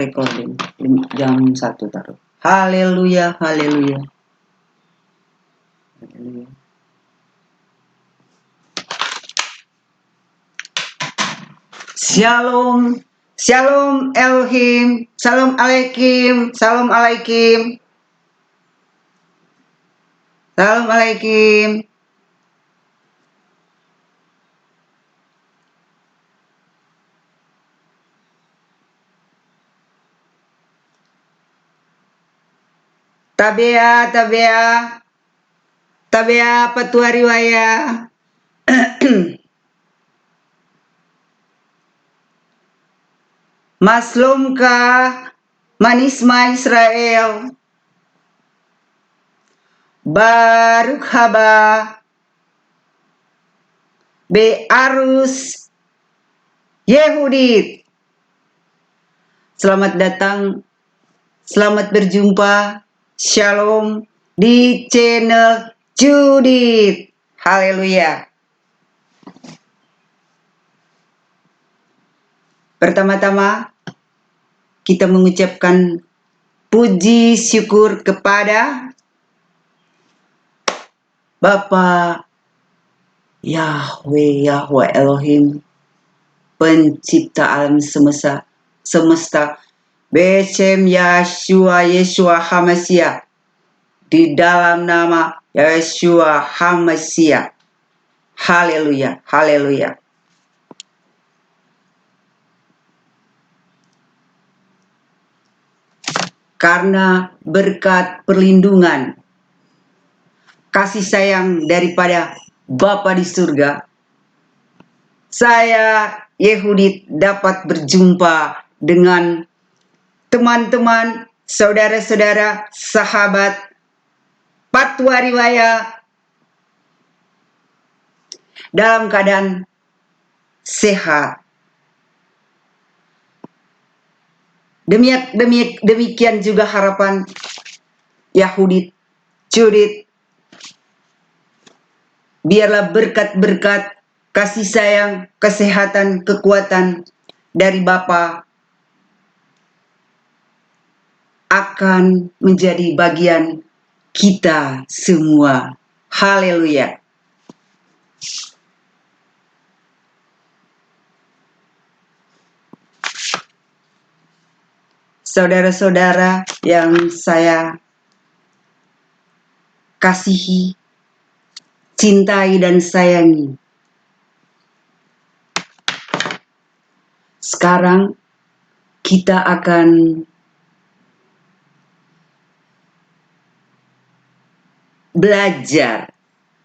Recording jam 1 taruh. Haleluya, haleluya. Haleluya. Shalom, shalom Elohim, salam alaikum, salam alaikum, salam alaikum. Tabea, tabea, tabea petua riwaya. Maslumka manisma Israel. Baruch haba be arus Yehudit. Selamat datang, selamat berjumpa, shalom di channel Judith. Haleluya. Pertama-tama kita mengucapkan puji syukur kepada Bapa Yahweh Elohim, pencipta alam semesta, Besem Yeshua Hamashiach, di dalam nama Yeshua Hamashiach. Haleluya, haleluya. Karena berkat perlindungan, kasih sayang daripada Bapa di surga, saya Yehudit dapat berjumpa dengan teman-teman, saudara-saudara, sahabat Patwa Riwaya dalam keadaan sehat. Demikian juga harapan Yahudit, Judith. Biarlah berkat-berkat, kasih sayang, kesehatan, kekuatan dari Bapa akan menjadi bagian kita semua. Haleluya. Saudara-saudara yang saya kasihi, cintai dan sayangi. Sekarang kita akan belajar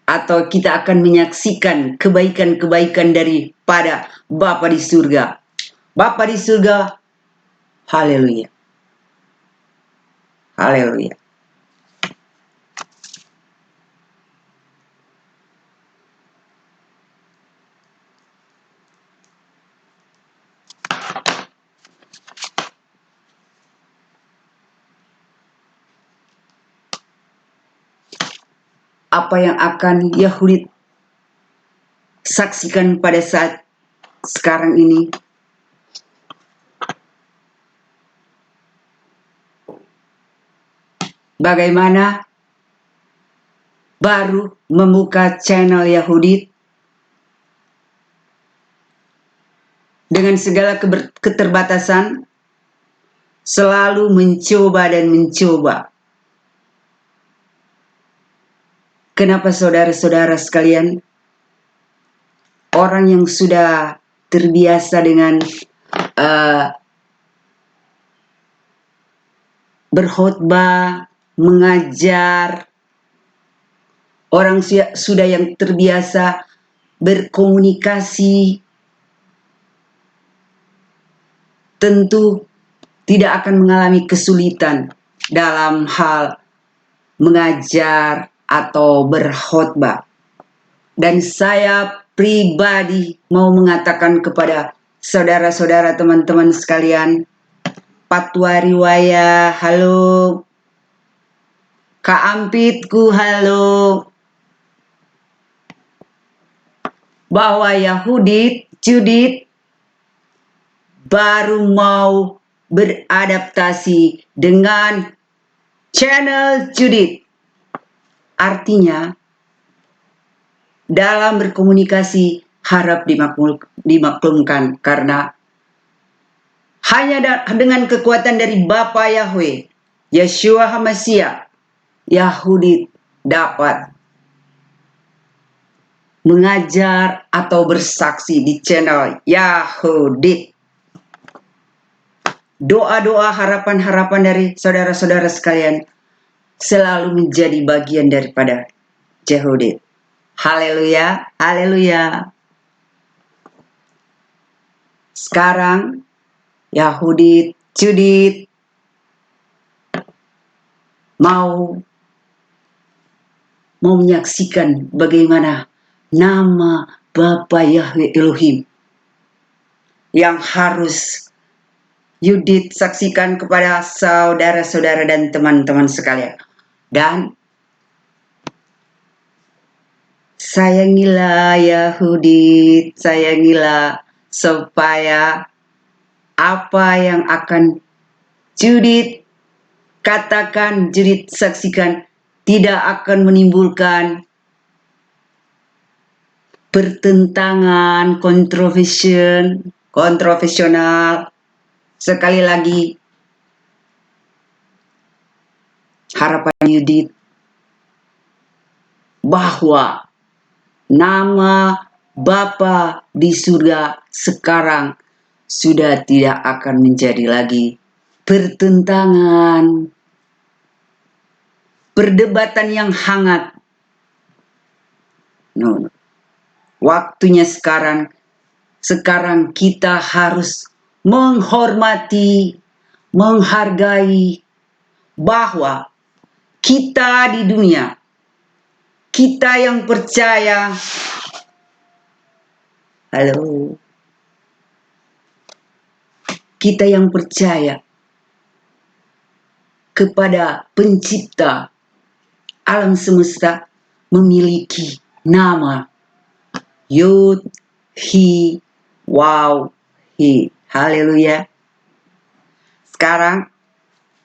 atau kita akan menyaksikan kebaikan-kebaikan daripada Bapa di surga. Bapa di surga, haleluya. Haleluya. Apa yang akan Yahudit saksikan pada saat sekarang ini? Bagaimana baru membuka channel Yahudit dengan segala keterbatasan, selalu mencoba dan mencoba. Kenapa saudara-saudara sekalian, orang yang sudah terbiasa dengan berkhotbah, mengajar, orang sudah yang terbiasa berkomunikasi, tentu tidak akan mengalami kesulitan dalam hal mengajar atau berkhotbah. Dan saya pribadi mau mengatakan kepada saudara-saudara, teman-teman sekalian, Patwa Riwaya, halo. Kak Ampitku, halo. Bahwa Yahudit, Judith baru mau beradaptasi dengan channel Judith. Artinya, dalam berkomunikasi harap dimaklumkan karena hanya dengan kekuatan dari Bapa Yahweh, Yeshua HaMashiach, Yahudi dapat mengajar atau bersaksi di channel Yahudi. Doa-doa harapan-harapan dari saudara-saudara sekalian selalu menjadi bagian daripada Yahudi. Haleluya, haleluya. Sekarang Yahudi Judith mau menyaksikan bagaimana nama Bapa Yahweh Elohim yang harus Judith saksikan kepada saudara-saudara dan teman-teman sekalian. Dan sayangilah Yahudi, sayangilah supaya apa yang akan Judith katakan, Judith saksikan tidak akan menimbulkan pertentangan, kontroversial. Sekali lagi, harapan Judith bahwa nama Bapa di surga sekarang sudah tidak akan menjadi lagi pertentangan, perdebatan yang hangat. No. Waktunya sekarang kita harus menghormati, menghargai bahwa kita di dunia, kita yang percaya, kita yang percaya kepada pencipta alam semesta memiliki nama Yud, Hi, Waw, Hi. Haleluya. Sekarang,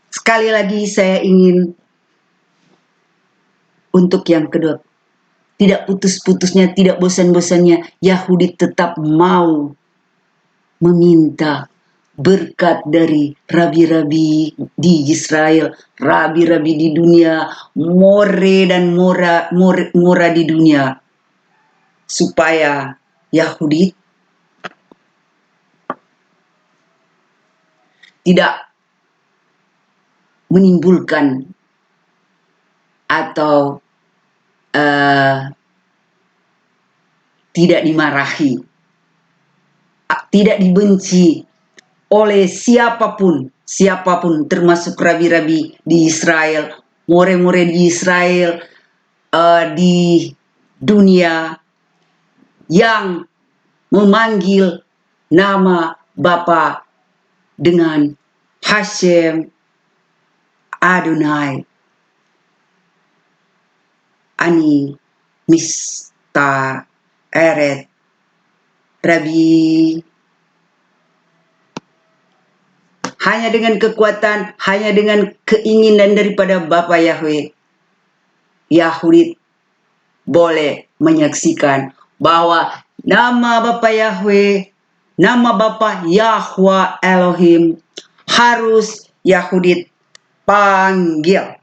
sekali lagi saya ingin untuk yang kedua, tidak putus-putusnya, tidak bosan-bosannya, Yahudi tetap mau meminta berkat dari rabi-rabi di Israel, rabi-rabi di dunia, more dan mora di dunia, supaya Yahudi tidak menimbulkan atau tidak dimarahi, tidak dibenci oleh siapapun termasuk rabi-rabi di Israel, more-more di Israel, di dunia yang memanggil nama Bapa dengan Hashem, Adonai, Ani, Mista, Eret, Rabi. Hanya dengan kekuatan, hanya dengan keinginan daripada Bapa Yahweh, Yahudi boleh menyaksikan bahwa nama Bapa Yahweh, nama Bapa Yahweh Elohim harus Yahudi panggil.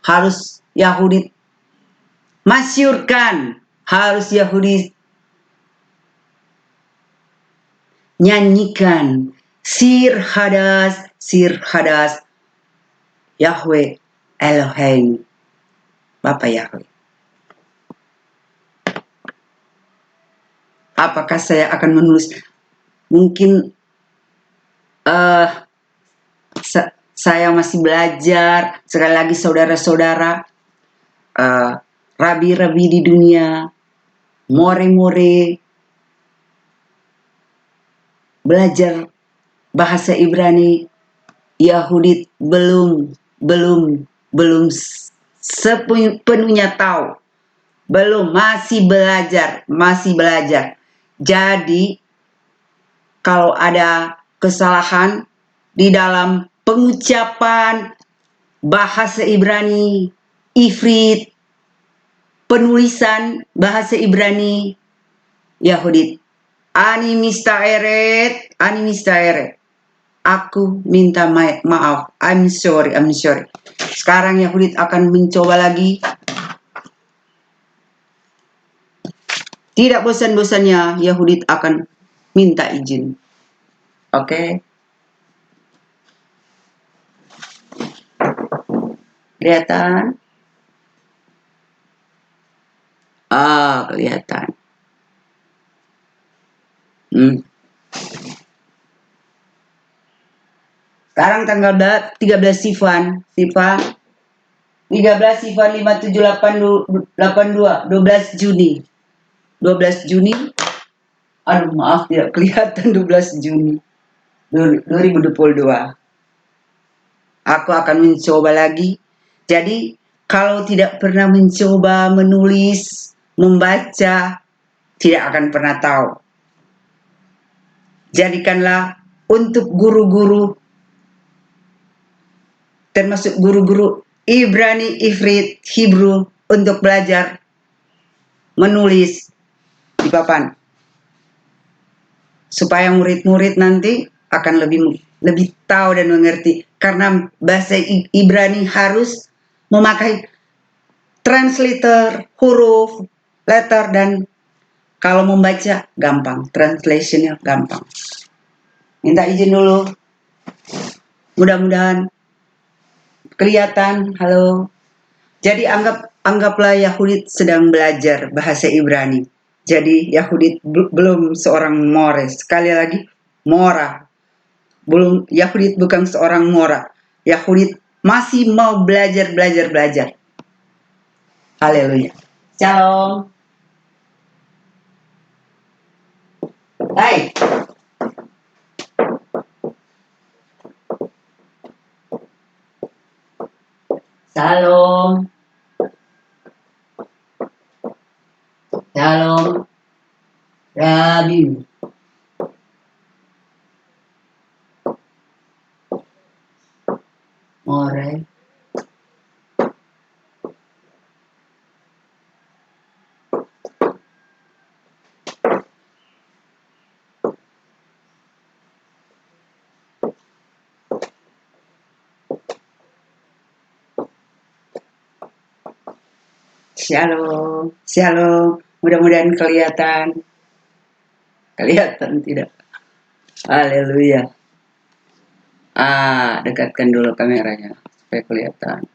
Harus Yahudi masyurkan, harus Yahudi nyanyikan sir hadas Yahweh Elohim, Bapa Yahweh. Apakah saya akan menulis? Mungkin saya masih belajar. Sekali lagi saudara-saudara, rabi-rabi di dunia, more-more belajar bahasa Ibrani, Yahudi belum sepenuhnya tahu, masih belajar. Jadi kalau ada kesalahan di dalam pengucapan bahasa Ibrani, Ifrit, penulisan bahasa Ibrani, Yahudit. Ani mistaeret. Aku minta maaf. I'm sorry. Sekarang Yahudit akan mencoba lagi. Tidak bosan-bosannya Yahudit akan minta izin. Oke. Kelihatan? Kelihatan. Sekarang tanggal 13 Sivan 13 Sivan 5782 12 Juni. Aduh maaf tidak kelihatan 12 Juni 2022. Aku akan mencoba lagi. Jadi kalau tidak pernah mencoba menulis, membaca, tidak akan pernah tahu. Jadikanlah untuk guru-guru, termasuk guru-guru Ibrani, Ifrit, Hebrew, untuk belajar menulis di papan. Supaya murid-murid nanti akan lebih tahu dan mengerti. Karena bahasa Ibrani harus memakai translator, huruf, letter, dan kalau membaca gampang, translationnya gampang. Minta izin dulu. Mudah-mudahan kelihatan. Halo. Jadi anggaplah Yahudit sedang belajar bahasa Ibrani. Jadi Yahudit belum seorang more. Sekali lagi, mora. Belum, Yahudit bukan seorang mora. Yahudit masih mau belajar. Haleluya. Shalom. Hai. Shalom. Shalom. Rabbi. More. Shalom. Mudah-mudahan kelihatan. Kelihatan tidak? Haleluya. Dekatkan dulu kameranya supaya kelihatan.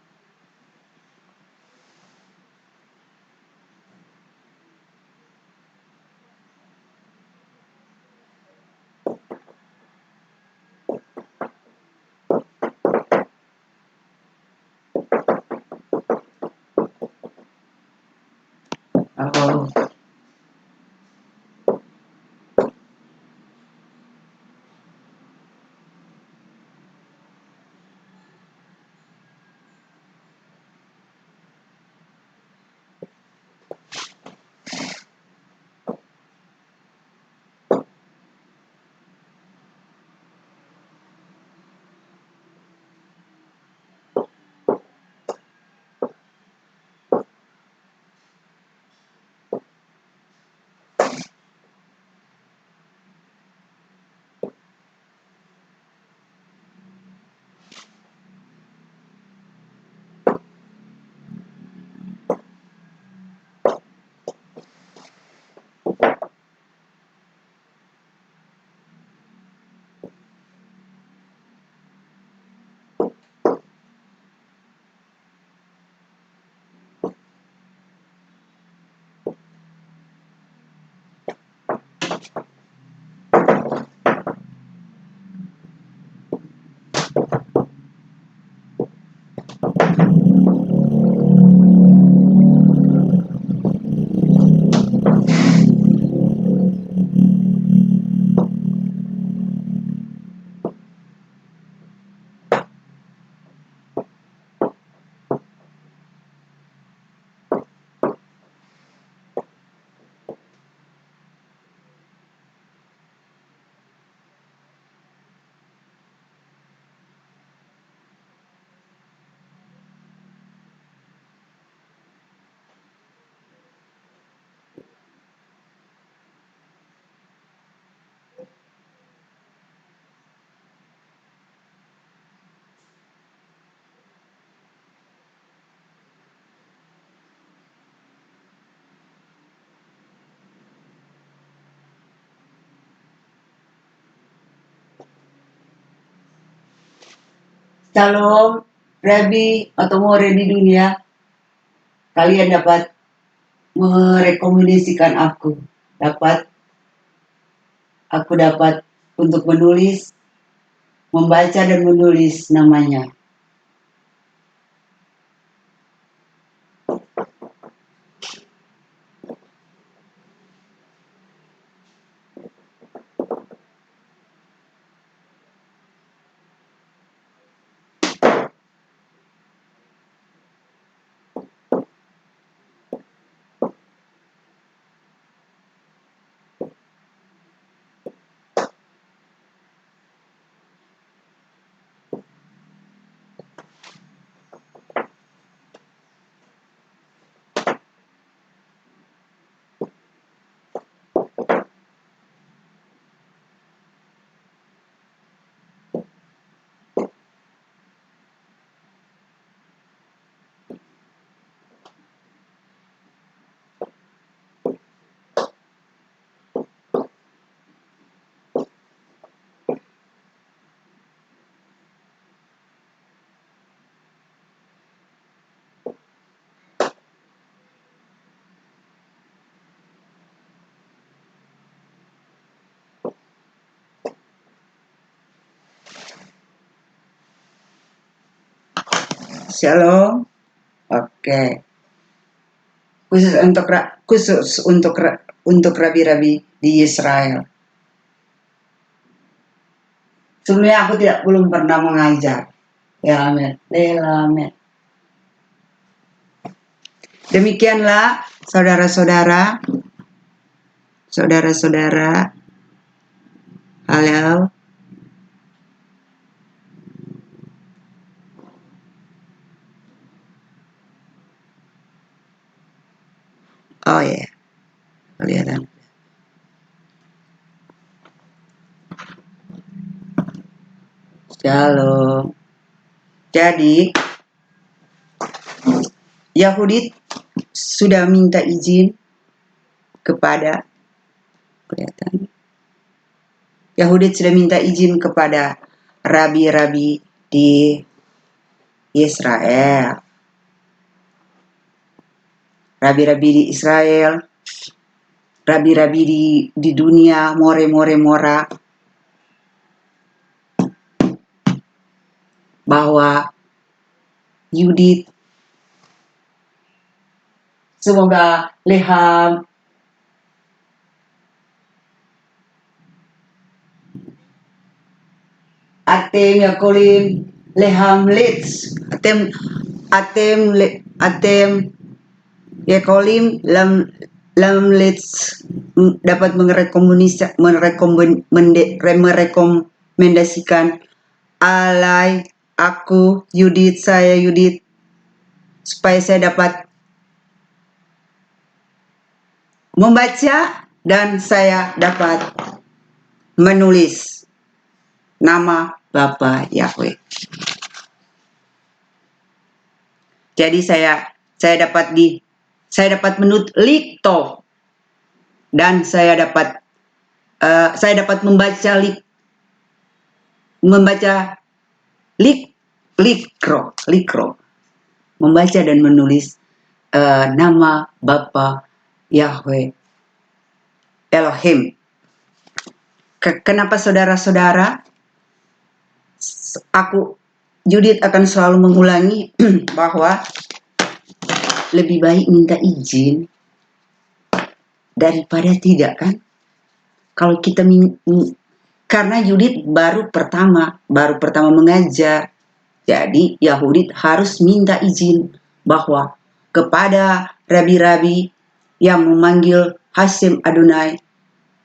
Oh. calon Rabi atau more di dunia, kalian dapat merekomendasikan aku dapat untuk menulis, membaca dan menulis namanya. Shalom. Oke. Khusus untuk rabi-rabi di Israel. Sebenarnya aku belum pernah mengajar. Elamet. Demikianlah saudara-saudara. Halo. Oh ya, kelihatan. Shalom. Jadi Yahudi sudah minta izin kepada rabi-rabi di Israel. Rabi-rabi di Israel, rabi-rabi di dunia, mora, bahwa Yudit semoga leham atem yakolim leham lits atem yakolim lam lits dapat merekomendasikan alai aku saya Yudit supaya saya dapat membaca dan saya dapat menulis nama Bapa Yahweh. Jadi saya dapat menulis likto dan saya dapat membaca likro, membaca dan menulis nama Bapa Yahweh Elohim. Kenapa saudara-saudara? Aku Judith akan selalu mengulangi bahwa lebih baik minta izin daripada tidak, kan? Kalau kita karena Judith baru pertama mengajar, jadi Yahudi harus minta izin bahwa kepada rabi-rabi yang memanggil Hashem Adonai,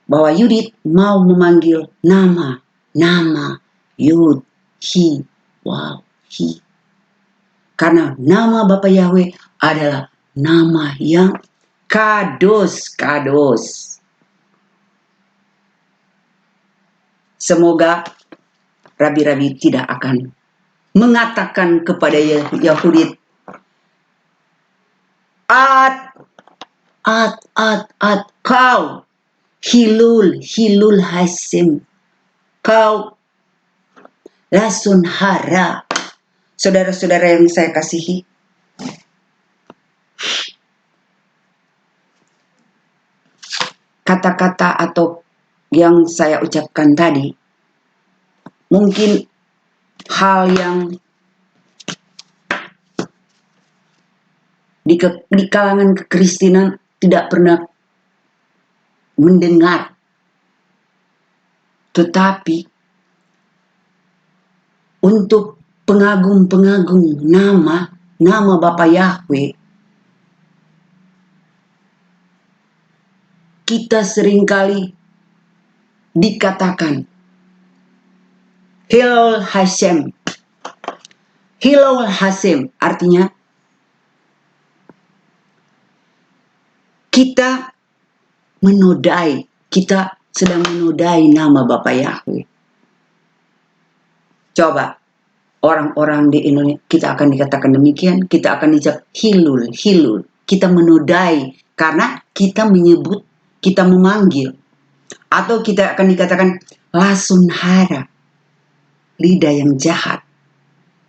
bahwa Yudit mau memanggil nama Yud, Hi, Wow, Hi. Karena nama Bapa Yahweh adalah nama yang kados. Semoga rabi-rabi tidak akan mengatakan kepada Yahudi kau Hilul Hasem, kau lasun hara, Saudara-saudara yang saya kasihi, kata-kata atau yang saya ucapkan tadi mungkin hal yang di kalangan kekristenan tidak pernah mendengar. Tetapi untuk pengagum-pengagum nama Bapa Yahweh, kita seringkali dikatakan Hilul Hashem. Hilul Hashem artinya kita sedang menodai nama Bapa Yahweh. Coba orang-orang di Indonesia, kita akan dikatakan demikian, kita akan dicap hilul. Kita menodai karena kita menyebut, kita memanggil. Atau kita akan dikatakan lasunhara, lidah yang jahat.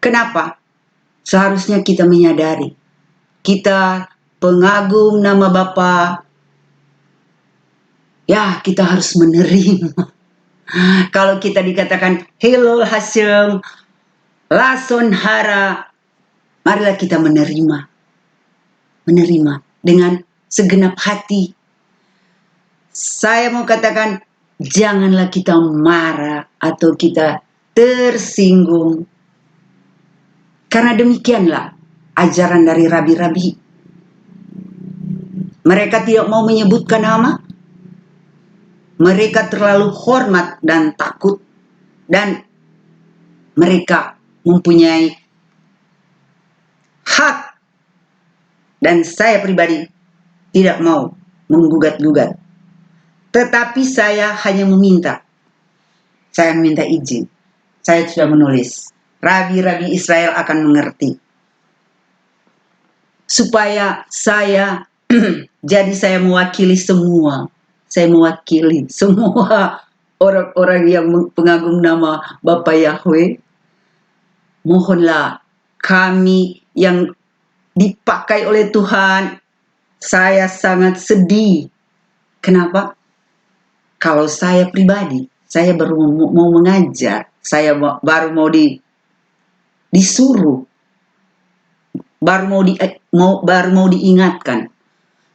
Kenapa? Seharusnya kita menyadari, kita pengagum nama Bapa, ya kita harus menerima. Kalau kita dikatakan Hilul Hashem, lasunhara, marilah kita menerima dengan segenap hati. Saya mau katakan, janganlah kita marah atau kita tersinggung. Karena demikianlah ajaran dari rabi-rabi. Mereka tidak mau menyebutkan nama. Mereka terlalu hormat dan takut. Dan mereka mempunyai hak. Dan saya pribadi tidak mau menggugat-gugat. Tetapi saya hanya meminta. Saya meminta izin. Saya sudah menulis. Rabi-rabi Israel akan mengerti. Supaya saya, jadi saya mewakili semua. Saya mewakili semua orang-orang yang pengagum nama Bapa Yahweh. Mohonlah kami yang dipakai oleh Tuhan. Saya sangat sedih. Kenapa? Kalau saya pribadi, saya baru mau mengajar, saya baru mau disuruh, baru mau diingatkan.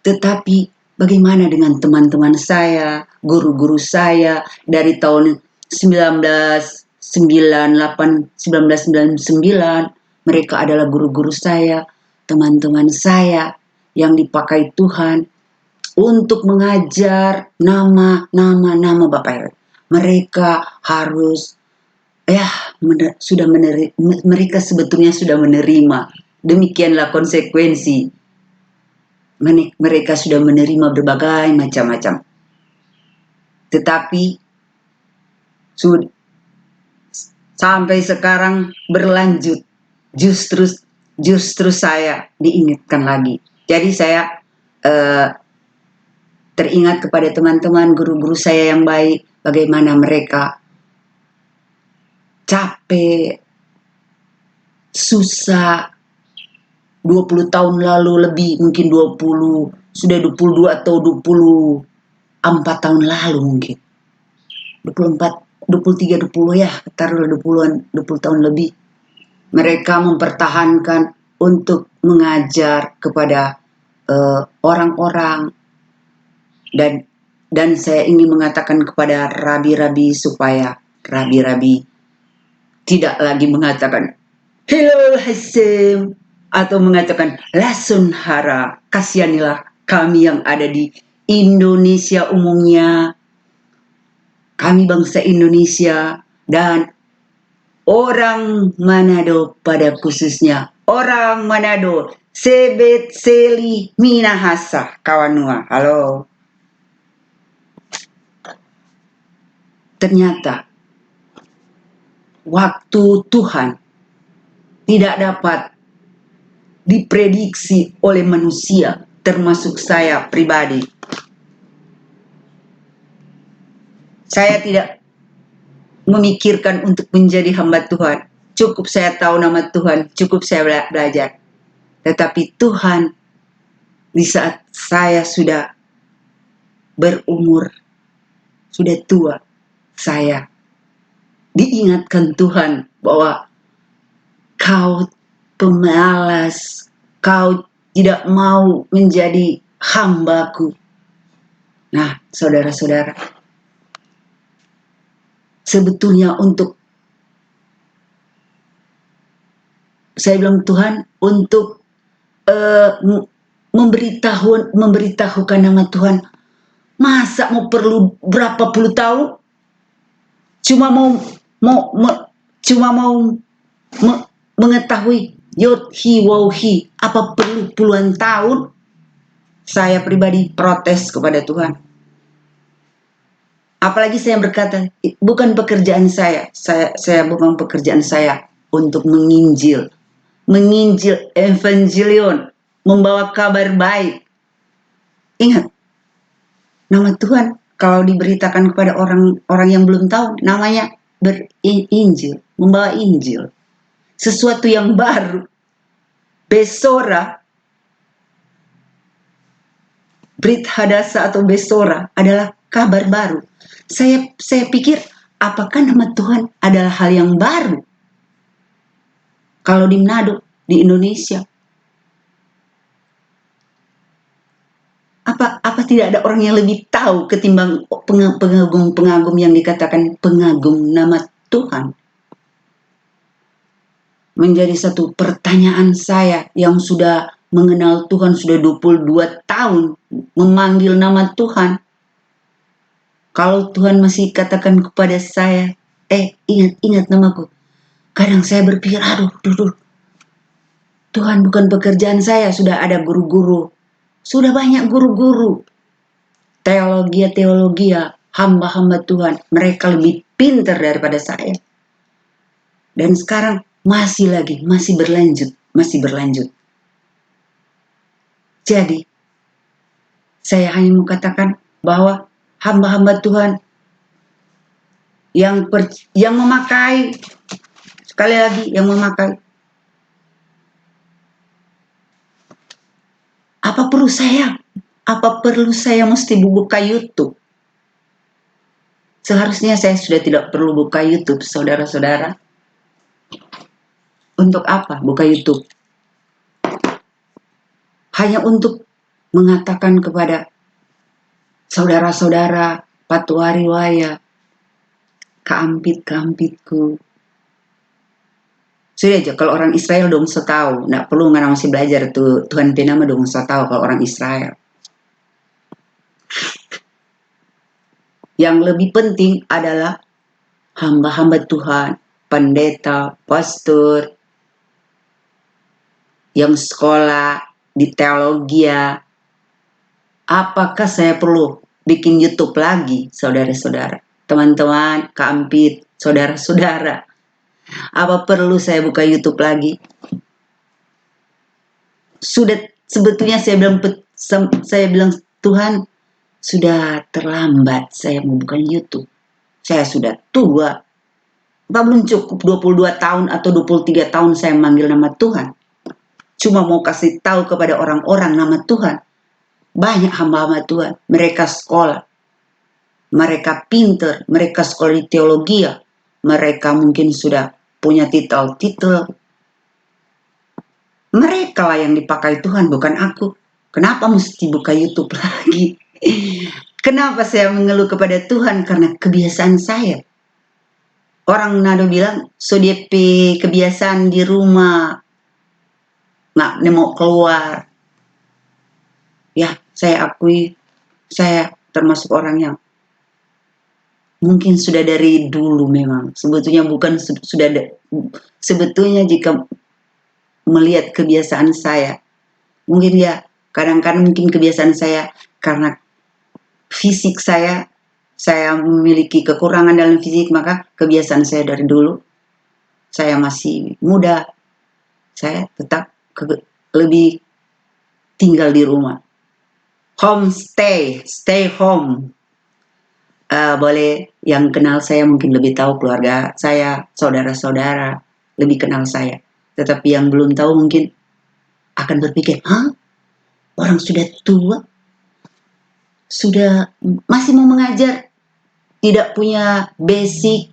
Tetapi bagaimana dengan teman-teman saya, guru-guru saya dari tahun 1999, mereka adalah guru-guru saya, teman-teman saya yang dipakai Tuhan untuk mengajar nama Bapa Yahweh. Mereka harus mereka sebetulnya sudah menerima. Demikianlah konsekuensi. Mereka sudah menerima berbagai macam-macam. Tetapi sampai sekarang berlanjut. Justru saya diingatkan lagi. Jadi saya teringat kepada teman-teman guru-guru saya yang baik, bagaimana mereka capek, susah, 20 tahun lalu lebih, mungkin 22 atau 24 tahun lalu mungkin. 24, 23, 20 ya, taruhlah 20 tahun lebih. Mereka mempertahankan untuk mengajar kepada orang-orang. Dan saya ingin mengatakan kepada rabi-rabi supaya rabi-rabi tidak lagi mengatakan Hilul Hashem atau mengatakan lasunhara. Kasihanilah kami yang ada di Indonesia umumnya, kami bangsa Indonesia dan orang Manado pada khususnya. Orang Manado, Sebet Seli Minahasa Kawanua. Halo. Ternyata waktu Tuhan tidak dapat diprediksi oleh manusia, termasuk saya pribadi. Saya tidak memikirkan untuk menjadi hamba Tuhan. cukup saya tahu nama Tuhan, cukup saya belajar. Tetapi Tuhan, di saat saya sudah berumur, sudah tua, saya diingatkan Tuhan bahwa kau pemalas, kau tidak mau menjadi hambaku. Nah, saudara-saudara, sebetulnya untuk saya bilang Tuhan untuk memberitahukan nama Tuhan. Masa mau perlu berapa puluh tahun? Cuma mau mengetahui yod hi wow hi, apa perlu puluhan tahun? Saya pribadi protes kepada Tuhan. Apalagi saya berkata, bukan pekerjaan saya bukan pekerjaan saya untuk menginjil evangelion, membawa kabar baik. Ingat, nama Tuhan kalau diberitakan kepada orang yang belum tahu, namanya berinjil, membawa Injil. Sesuatu yang baru. Besora, Brit Hadasa atau Besora adalah kabar baru. Saya pikir, apakah nama Tuhan adalah hal yang baru? Kalau di Manado, di Indonesia, apa tidak ada orang yang lebih tahu ketimbang pengagum yang dikatakan pengagum nama Tuhan? Menjadi satu pertanyaan saya yang sudah mengenal Tuhan sudah 22 tahun, memanggil nama Tuhan. Kalau Tuhan masih katakan kepada saya, ingat namaku. Kadang saya berpikir, aduh, Tuhan bukan pekerjaan saya, sudah ada guru-guru. Sudah banyak guru-guru. Teologi, hamba-hamba Tuhan. Mereka lebih pintar daripada saya. Dan sekarang masih berlanjut. Jadi, saya hanya mau katakan bahwa hamba-hamba Tuhan yang memakai, sekali lagi yang memakai, apa perlu saya mesti buka YouTube? Seharusnya saya sudah tidak perlu buka YouTube, saudara-saudara. Untuk apa buka YouTube? Hanya untuk mengatakan kepada saudara-saudara, patuari waya, keampit-keampitku. Sudah aja, kalau orang Israel dong so tahu, nggak perlu nggak masih belajar tuh Tuhan penama dong so tahu kalau orang Israel. Yang lebih penting adalah hamba-hamba Tuhan, pendeta, pastor, yang sekolah di teologi. Apakah saya perlu bikin YouTube lagi, saudara-saudara, teman-teman, keampit, saudara-saudara? Apa perlu saya buka YouTube lagi? Sudah, sebetulnya saya bilang Tuhan, sudah terlambat saya mau buka YouTube. Saya sudah tua. Apa belum cukup 22 tahun atau 23 tahun saya manggil nama Tuhan? Cuma mau kasih tahu kepada orang-orang nama Tuhan. Banyak hamba-hamba Tuhan, mereka sekolah, mereka pinter, mereka sekolah di teologi, mereka mungkin sudah punya titel-titel. Mereka lah yang dipakai Tuhan, bukan aku. Kenapa mesti buka YouTube lagi? Kenapa saya mengeluh kepada Tuhan? Karena kebiasaan saya. Orang Nado bilang, so DP kebiasaan di rumah, nggak mau keluar. Ya, saya akui, saya termasuk orang yang mungkin sudah dari dulu memang. Sebetulnya jika melihat kebiasaan saya, mungkin ya kadang-kadang mungkin kebiasaan saya karena fisik saya memiliki kekurangan dalam fisik, maka kebiasaan saya dari dulu, saya masih muda, saya tetap lebih tinggal di rumah. Stay home. Boleh yang kenal saya mungkin lebih tahu keluarga saya, saudara-saudara. lebih kenal saya. Tetapi yang belum tahu mungkin akan berpikir, hah? Orang sudah tua, sudah masih mau mengajar, tidak punya basic,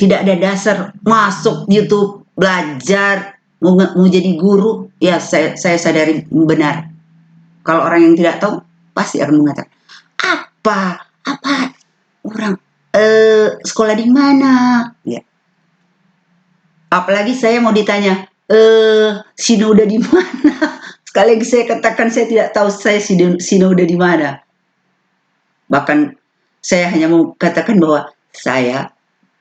tidak ada dasar, masuk YouTube, belajar, mau jadi guru. Ya, saya sadari benar. Kalau orang yang tidak tahu, pasti akan mengatakan, apa orang sekolah di mana? Ya. Apalagi saya mau ditanya, sinode di mana? Sekali lagi saya katakan saya tidak tahu saya sinode di mana. Bahkan saya hanya mau katakan bahwa saya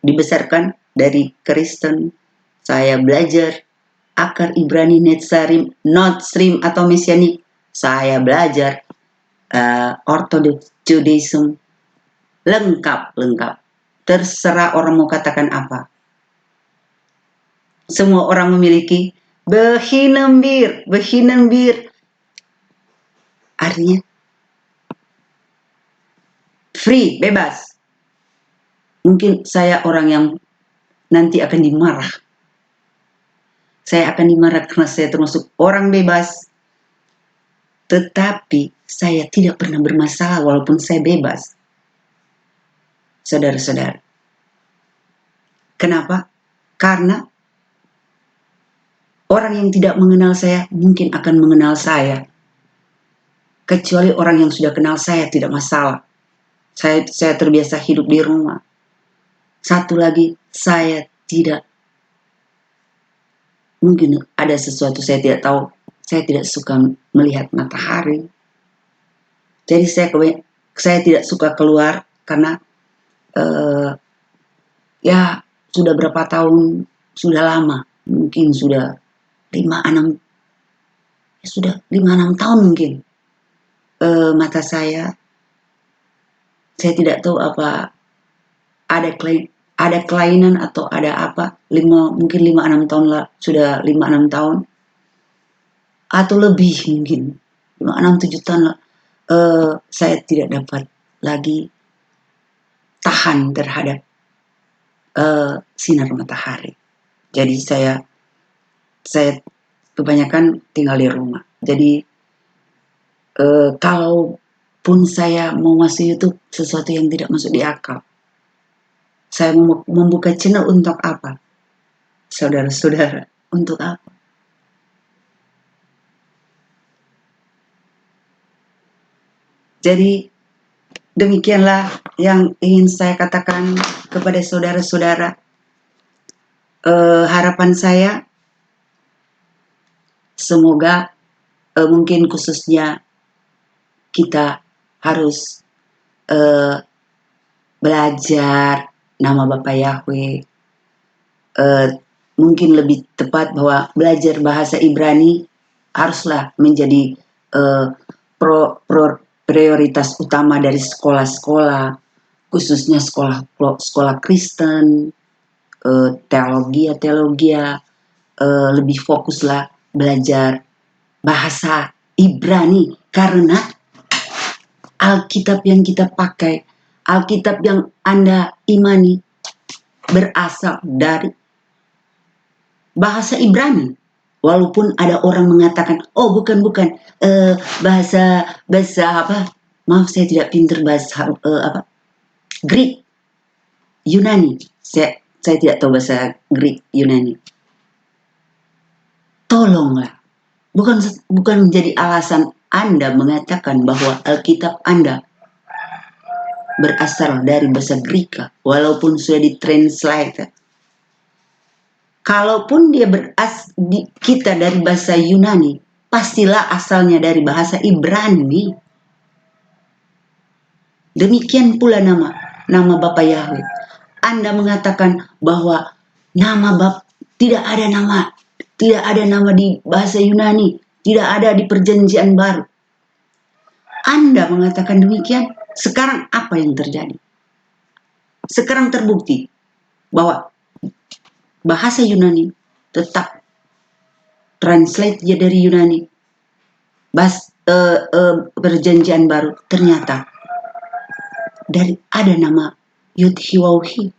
dibesarkan dari Kristen. Saya belajar akar Ibrani, Netsarim, Notstream atau Mesianik. Saya belajar Orthodox Judaism. Lengkap. Terserah orang mau katakan apa. Semua orang memiliki behinembir. Artinya free, bebas. Mungkin saya orang yang nanti akan dimarah. Saya akan dimarah karena saya termasuk orang bebas. Tetapi saya tidak pernah bermasalah walaupun saya bebas. Saudara-saudara. Kenapa? Karena orang yang tidak mengenal saya mungkin akan mengenal saya. Kecuali orang yang sudah kenal saya tidak masalah. Saya terbiasa hidup di rumah. Satu lagi, saya tidak, mungkin ada sesuatu saya tidak tahu. Saya tidak suka melihat matahari. Jadi saya tidak suka keluar karena ya sudah berapa tahun, sudah lama, mungkin sudah 5-6 tahun mungkin. Mata saya tidak tahu apa ada kelainan atau ada apa, mungkin 5-6 tahun lah, sudah 5-6 tahun atau lebih mungkin 5-6-7 tahun lah, saya tidak dapat lagi tahan terhadap sinar matahari. Jadi saya kebanyakan tinggal di rumah. Jadi kalaupun saya mau masuk YouTube, sesuatu yang tidak masuk di akal. Saya membuka channel untuk apa? Saudara-saudara, untuk apa? Jadi demikianlah yang ingin saya katakan kepada saudara-saudara. Harapan saya semoga mungkin khususnya kita harus belajar nama Bapa Yahweh. Mungkin lebih tepat bahwa belajar bahasa Ibrani haruslah menjadi prioritas utama dari sekolah-sekolah, khususnya sekolah Kristen, teologi, lebih fokuslah belajar bahasa Ibrani karena Alkitab yang kita pakai, Alkitab yang Anda imani berasal dari bahasa Ibrani. Walaupun ada orang mengatakan, oh bukan, bahasa apa? Maaf, saya tidak pintar bahasa Greek, Yunani. Saya tidak tahu bahasa Greek, Yunani. Tolonglah, bukan menjadi alasan Anda mengatakan bahwa Alkitab Anda berasal dari bahasa Greek, walaupun sudah ditranslate. Kalaupun dia kita dari bahasa Yunani, pastilah asalnya dari bahasa Ibrani. Demikian pula nama Bapa Yahweh. Anda mengatakan bahwa tidak ada nama di bahasa Yunani, tidak ada di Perjanjian Baru. Anda mengatakan demikian, sekarang apa yang terjadi? Sekarang terbukti bahwa bahasa Yunani tetap translate ya dari Yunani. Perjanjian Baru ternyata ada nama Yud-Hi-Waw-Hi.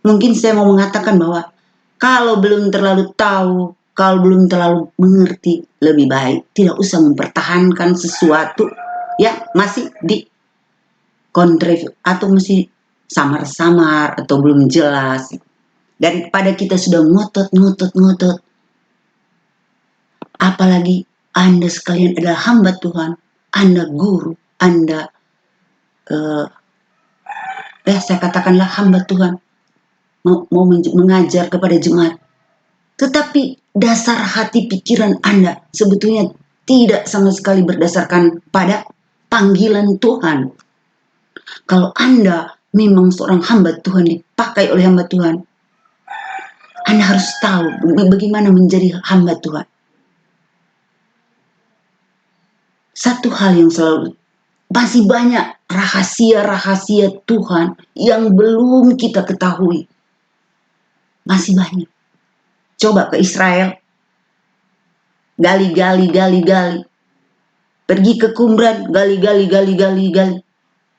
mungkin saya mau mengatakan bahwa kalau belum terlalu tahu, kalau belum terlalu mengerti, lebih baik tidak usah mempertahankan sesuatu yang masih di kontrif atau masih samar-samar atau belum jelas. Daripada kita sudah ngotot. Apalagi Anda sekalian adalah hamba Tuhan, Anda guru, Anda saya katakanlah hamba Tuhan, mau mengajar kepada jemaat. Tetapi dasar hati pikiran Anda sebetulnya tidak sama sekali berdasarkan pada panggilan Tuhan. Kalau Anda memang seorang hamba Tuhan, dipakai oleh hamba Tuhan, Anda harus tahu bagaimana menjadi hamba Tuhan. Satu hal yang selalu, masih banyak rahasia-rahasia Tuhan yang belum kita ketahui. Masih banyak. Coba ke Israel. Gali. Pergi ke Qumran, gali.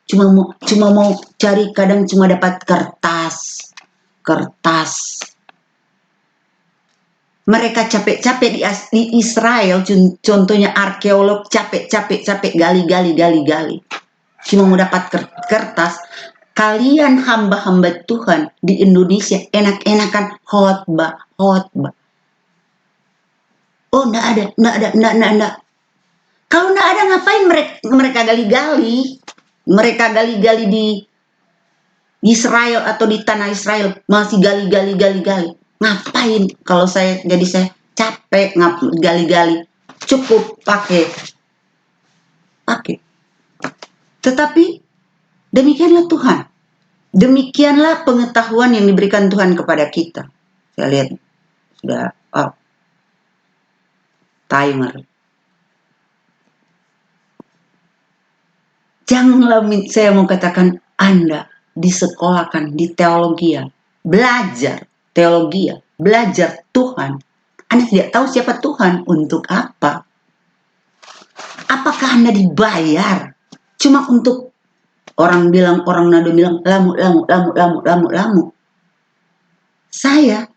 Cuma mau cari, kadang cuma dapat kertas. Mereka capek-capek di Israel, contohnya arkeolog capek gali. Cuma mau dapat kertas. Kalian hamba-hamba Tuhan di Indonesia enak-enakan khotbah. Oh, enggak ada. Kalau enggak ada, ngapain mereka gali-gali? Mereka gali-gali di Israel atau di tanah Israel, masih gali. Ngapain? Kalau saya capek gali. Cukup pakai. Tetapi demikianlah Tuhan. Demikianlah pengetahuan yang diberikan Tuhan kepada kita. Saya lihat sudah timer. Janganlah saya mau katakan Anda disekolahkan di teologia, belajar teologia, belajar Tuhan. Anda tidak tahu siapa Tuhan, untuk apa? Apakah Anda dibayar cuma untuk orang nado bilang lamu. Saya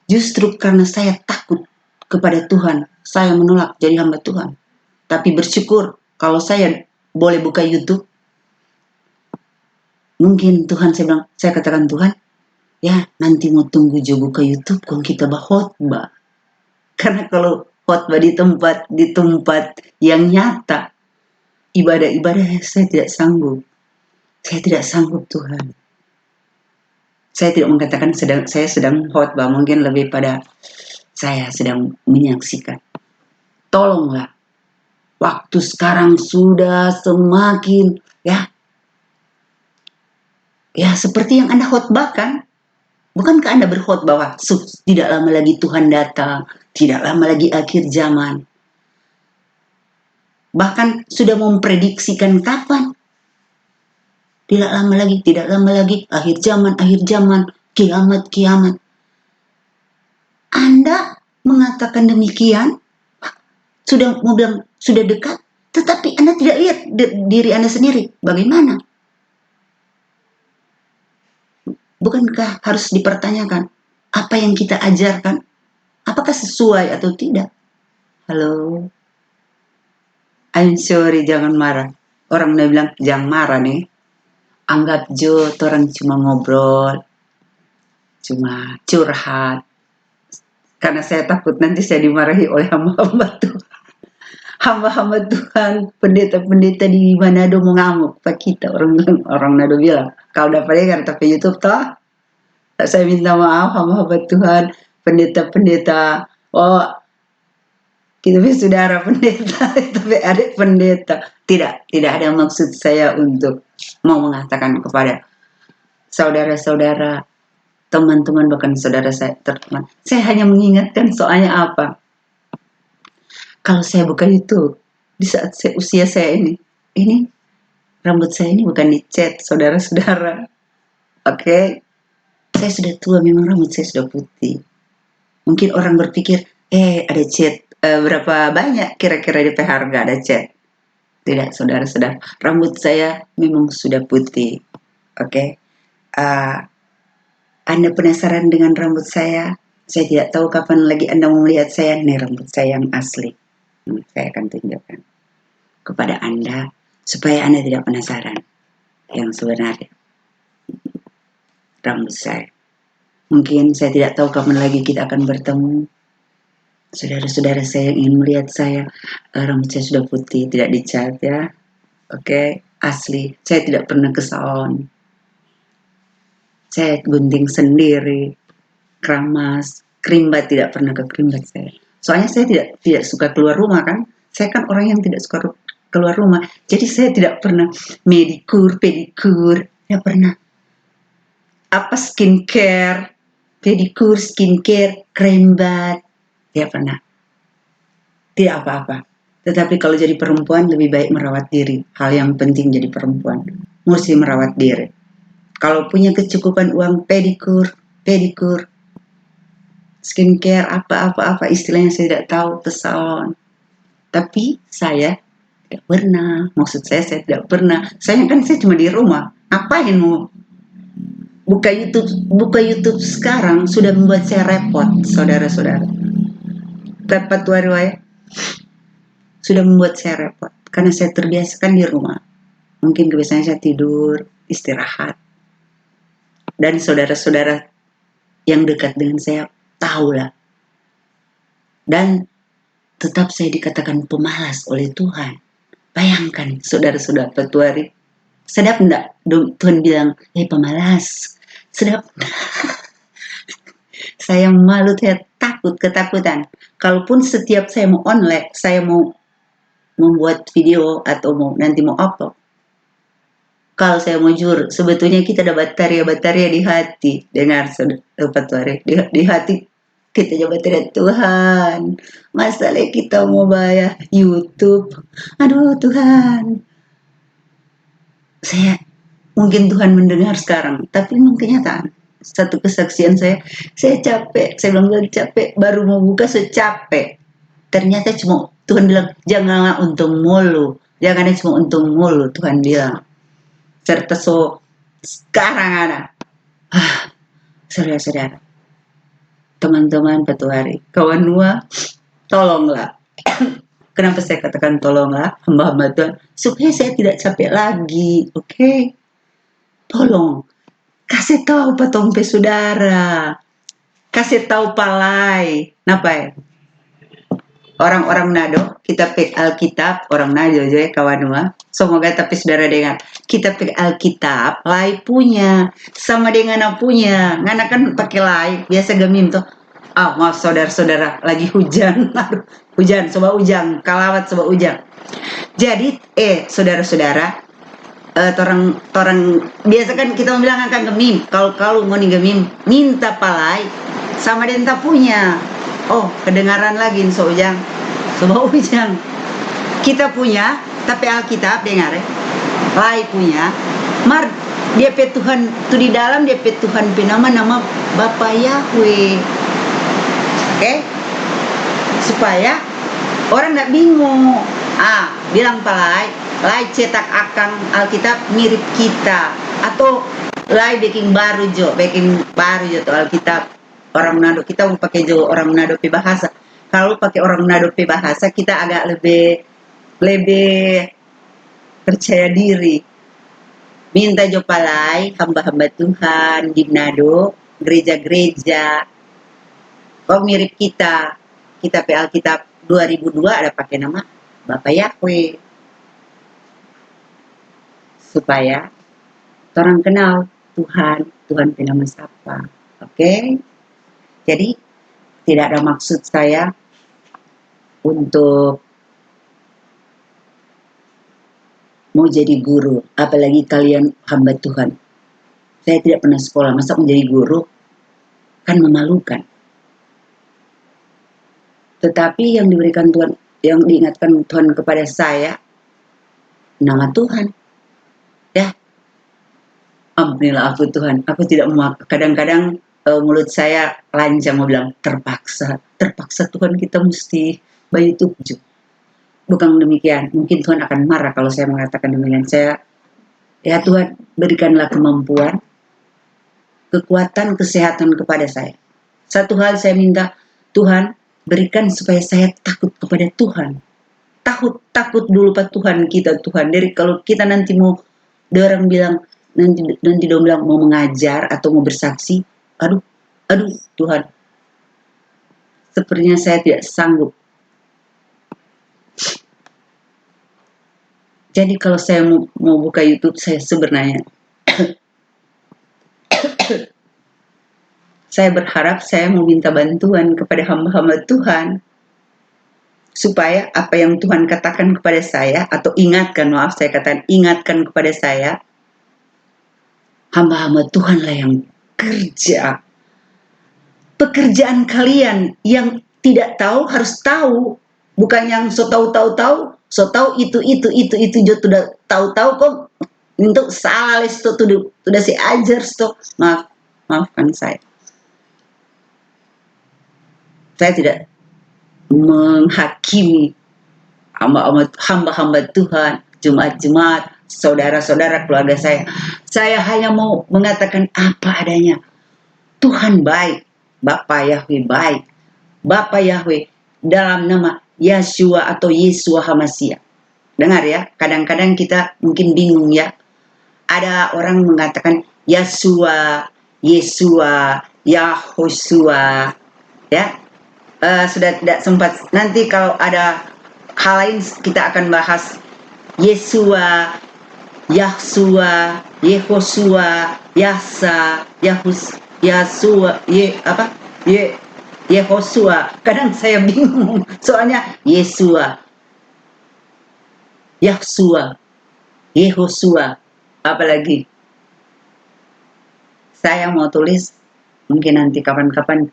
justru karena saya takut kepada Tuhan, saya menolak jadi hamba Tuhan. Tapi bersyukur kalau saya boleh buka YouTube. Mungkin Tuhan, saya katakan Tuhan, ya nanti mau tunggu jo buka YouTube kalau kita khotbah. Karena kalau khotbah di tempat yang nyata, ibadah saya tidak sanggup. Saya tidak sanggup Tuhan. Saya tidak mengatakan saya sedang khotbah, mungkin lebih pada saya sedang menyaksikan. Tolonglah, waktu sekarang sudah semakin ya seperti yang Anda khotbahkan. Bukankah Anda berkhotbah bahwa tidak lama lagi Tuhan datang, tidak lama lagi akhir zaman. Bahkan sudah memprediksikan kapan. Tidak lama lagi akhir zaman, kiamat. Anda mengatakan demikian, sudah mau bilang sudah dekat, tetapi Anda tidak lihat diri Anda sendiri. Bagaimana? Bukankah harus dipertanyakan apa yang kita ajarkan? Apakah sesuai atau tidak? Halo? I'm sorry, jangan marah. Orang udah bilang, jangan marah nih. Anggap orang cuma ngobrol. Cuma curhat. Karena saya takut nanti saya dimarahi oleh hamba-hamba Tuhan. Hamba-hamba Tuhan, pendeta-pendeta di Manado mau ngamuk Pak kita, orang Nado bilang, kalau udah pendengar tapi YouTube toh. Saya minta maaf hamba-hamba Tuhan, pendeta-pendeta. Oh, kita saudara pendeta, tapi adik pendeta. Tidak ada maksud saya untuk mau mengatakan kepada saudara-saudara, teman-teman, bahkan saudara saya teman. Saya hanya mengingatkan soalnya apa? Kalau saya buka YouTube, di saat usia saya ini rambut saya ini bukan dicat, saudara-saudara. Oke? Saya sudah tua, memang rambut saya sudah putih. Mungkin orang berpikir, ada cat, berapa banyak kira-kira di harga ada cat. Tidak, saudara-saudara. Rambut saya memang sudah putih. Oke? Uh, Anda penasaran dengan rambut saya? Saya tidak tahu kapan lagi Anda mau melihat saya. Ini rambut saya yang asli. Saya akan tunjukkan kepada Anda supaya Anda tidak penasaran yang sebenarnya rambut saya. Mungkin saya tidak tahu kapan lagi kita akan bertemu. Saudara-saudara saya yang ingin melihat saya, rambut saya sudah putih, tidak dicat ya. Oke, asli. Saya tidak pernah ke salon. Saya gunting sendiri, keramas, krimbat tidak pernah ke krimbat saya. Soalnya saya tidak suka keluar rumah kan. Saya kan orang yang tidak suka keluar rumah. Jadi saya tidak pernah medikur, pedikur, tidak pernah. Apa skincare, pedikur, skincare, krimbat, tidak pernah. Tidak apa-apa. Tetapi kalau jadi perempuan lebih baik merawat diri. Hal yang penting jadi perempuan. Mesti merawat diri. Kalau punya kecukupan uang, pedikur, skincare, apa-apa istilahnya saya tidak tahu, ke salon. Tapi saya tidak pernah. Maksud saya tidak pernah. Saya cuma di rumah. Ngapain mau buka YouTube sekarang sudah membuat saya repot, saudara-saudara. Dapat riwayat sudah membuat saya repot karena saya terbiasa kan di rumah. Mungkin kebiasaan saya tidur, istirahat. Dan saudara-saudara yang dekat dengan saya tahulah. Dan tetap saya dikatakan pemalas oleh Tuhan. Bayangkan saudara-saudara petuari. Sedap enggak? Tuhan bilang, pemalas. Sedap. Saya malu, saya takut, ketakutan. Kalaupun setiap saya mau online, saya mau membuat video atau nanti mau upload. Kalau saya mau jujur, sebetulnya kita ada bataria di hati. Dengar, petuari. Di hati kita ada bataria Tuhan. Masalah kita mau bayar YouTube. Aduh Tuhan. Mungkin Tuhan mendengar sekarang, tapi memang kenyataan. Satu kesaksian saya capek. Saya bilang capek, baru mau buka saya capek. Ternyata cuma Tuhan bilang, janganlah untung mulu. Janganlah cuma untung mulu, Tuhan bilang. Serta sekarang ada. Saudara-saudara, teman-teman petuari, kawan Nuah, tolonglah. Kenapa saya katakan tolonglah, hamba-hamba Tuhan, supaya saya tidak capek lagi, oke? Tolong, kasih tahu patompe saudara, kasih tahu palai, napa? Orang-orang Manado, kita pek Alkitab, orang Manado aja kawan Nuah. Semoga tapi saudara dengar, kita pek Alkitab, lai punya, sama dengan punya, ngana kan pakai lai, biasa gemim tuh. Maaf saudara-saudara, lagi hujan, hujan, coba ujang, kalawat coba ujang. Jadi, saudara-saudara, torang biasa kan kita bilang akan gemim, kalau mau nih gemim, minta palai, sama dengan punya. Oh, kedengaran lagi so ujang. Coba ujang. Kita punya, tapi Alkitab dengar ya. Lai punya. Mar dia pe Tuhan tu di dalam dia pe Tuhan pe nama Bapa Yahweh. Oke? Supaya orang enggak bingung. Bilang palai, lai cetak akang Alkitab mirip kita atau lai baking baru jo tuh Alkitab. Orang Manado, kita mau pakai orang Manado pe bahasa. Kalau pakai orang Manado pe bahasa, kita agak lebih percaya diri. Minta jo palai, hamba-hamba Tuhan di Manado, gereja-gereja. Mirip kita pe Alkitab 2002 ada pakai nama Bapa Yahweh. Supaya orang kenal Tuhan pe nama siapa. Oke? Jadi tidak ada maksud saya untuk mau jadi guru, apalagi kalian hamba Tuhan. Saya tidak pernah sekolah, masa menjadi guru kan memalukan. Tetapi yang diberikan Tuhan, yang diingatkan Tuhan kepada saya, nama Tuhan. Ya, ampunilah aku Tuhan, aku tidak mau, kadang-kadang mulut saya lancang mau bilang terpaksa Tuhan kita mesti bayi tujuh. Bukan demikian, mungkin Tuhan akan marah kalau saya mengatakan demikian. Ya Tuhan berikanlah kemampuan kekuatan, kesehatan kepada saya. Satu hal saya minta, Tuhan berikan supaya saya takut kepada Tuhan. Takut dulu Pak Tuhan kita, Tuhan. Dari kalau kita nanti mau, orang bilang, nanti dong bilang mau mengajar atau mau bersaksi, aduh Tuhan, sepertinya saya tidak sanggup. Jadi kalau saya mau buka YouTube, saya sebenarnya saya berharap saya mau minta bantuan kepada hamba-hamba Tuhan, supaya apa yang Tuhan katakan kepada saya, atau ingatkan kepada saya, hamba-hamba Tuhanlah yang kerja. Pekerjaan kalian yang tidak tahu harus tahu, bukan yang so tahu itu sudah tahu kok untuk salah itu sudah si ajar sto. Maafkan saya tidak menghakimi hamba-hamba Tuhan, jemaat-jemaat, saudara-saudara, keluarga saya. Saya hanya mau mengatakan apa adanya. Tuhan baik, Bapa Yahweh baik. Bapa Yahweh dalam nama Yeshua atau Yesua HaMasiah. Dengar ya, kadang-kadang kita mungkin bingung ya. Ada orang mengatakan Yeshua, Yesua, Yahoshua, ya. Sudah tidak sempat. Nanti kalau ada hal lain kita akan bahas Yesua, Yahsua, Yehosua, Yasa, Yasua, Yehosua. Kadang saya bingung soalnya Yesua, Yahsua, Yehosua, apalagi saya mau tulis mungkin nanti kapan-kapan.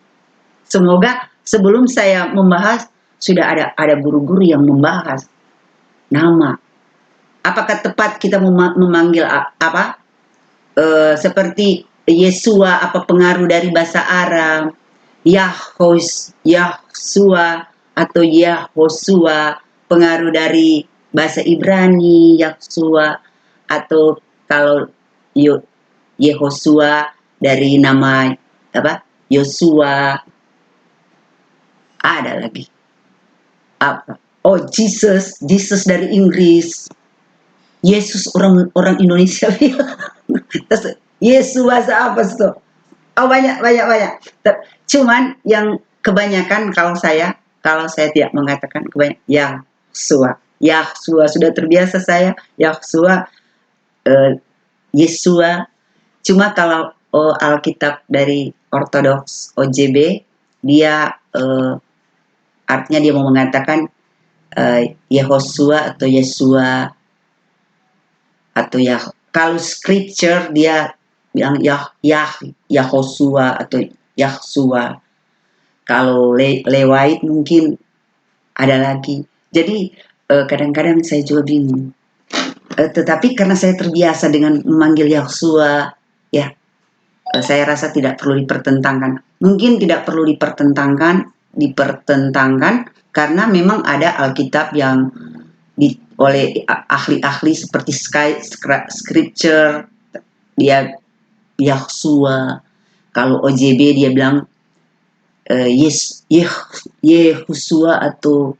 Semoga sebelum saya membahas sudah ada guru-guru yang membahas nama. Apakah tepat kita memanggil apa? Seperti Yesua, apa pengaruh dari bahasa Arab? Yahsua atau Yahosua pengaruh dari bahasa Ibrani, Yahsua, atau kalau Yehosua dari nama apa? Yosua. Ada lagi apa? Oh, Jesus dari Inggris. Yesus orang Indonesia bilang. Yesus bahasa apa tuh? Oh, banyak. Cuman yang kebanyakan kalau saya tidak mengatakan kebanyakan Yahsua sudah terbiasa saya Yahsua, Yesua. Cuma kalau Alkitab dari Ortodoks OJB dia artinya dia mau mengatakan Yehosua atau Yesua atau kalau scripture dia bilang Yahosua atau Yahsua. Kalau lewat mungkin ada lagi. Jadi kadang-kadang saya juga bingung. Tetapi karena saya terbiasa dengan memanggil Yahsua, ya saya rasa tidak perlu dipertentangkan. Mungkin tidak perlu dipertentangkan karena memang ada Alkitab yang oleh ahli-ahli seperti scripture dia Yahsua. Kalau OJB dia bilang Yehosua atau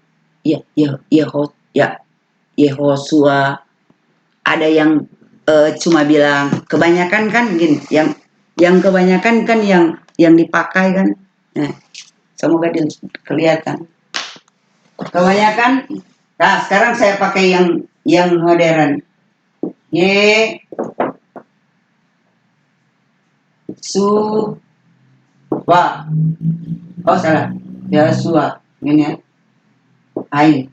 Yehosua. Ada yang cuma bilang kebanyakan kan gini, yang kebanyakan kan yang dipakai kan. Nah, semoga kelihatan. Kebanyakan. Nah, sekarang saya pakai yang modern. Yesua. Oh, salah. Yesua. Ini ya. Ain.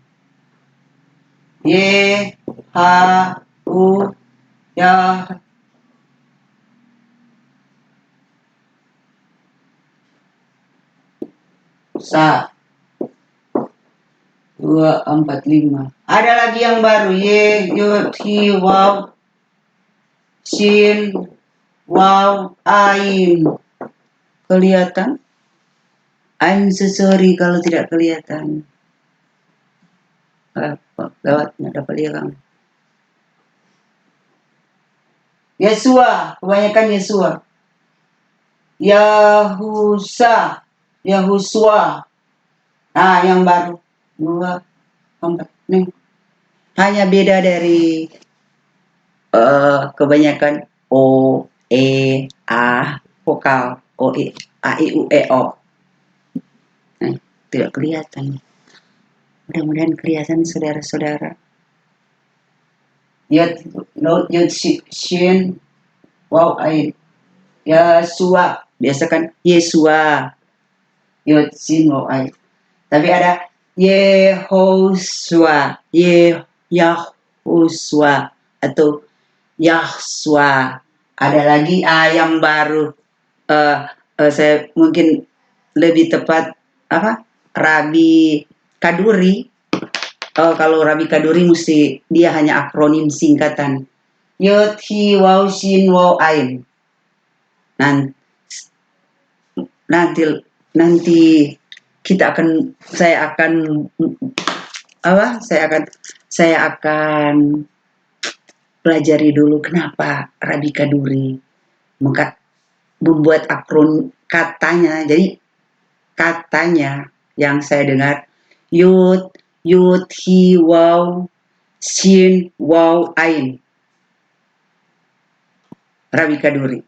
Ya. Sa 245. Ada lagi yang baru. Wow. Shin. Wow. Ain. Kelihatan? I'm so sorry kalau tidak kelihatan. Lewat nggak dapat lihat. Yesua, kebanyakan Yesua. Yahusa, Yahuswa. Nah, yang baru 2, 4, nih. Hanya beda dari kebanyakan O, E, A, vokal O, E, A, I, U, E, O. Nah, tidak kelihatan. Mudah-mudahan kelihatan saudara-saudara. Yod, Yod, Shin, Wow, Ai, Yesua. Biasa kan Yesua, Yod, Shin, Wow, Ai. Tapi ada Yehosua, Yahuswa atau Yahswa. Ada lagi yang baru. Saya mungkin lebih tepat apa? Rabi Kaduri. Kalau Rabi Kaduri mesti dia hanya akronim singkatan. Yod Hi Waw Shin Waw Ain. Nanti nanti saya akan pelajari dulu kenapa Rabi Kaduri membuat akron katanya. Jadi katanya yang saya dengar Yud Hi Waw Shin Waw Ain. Rabi Kaduri.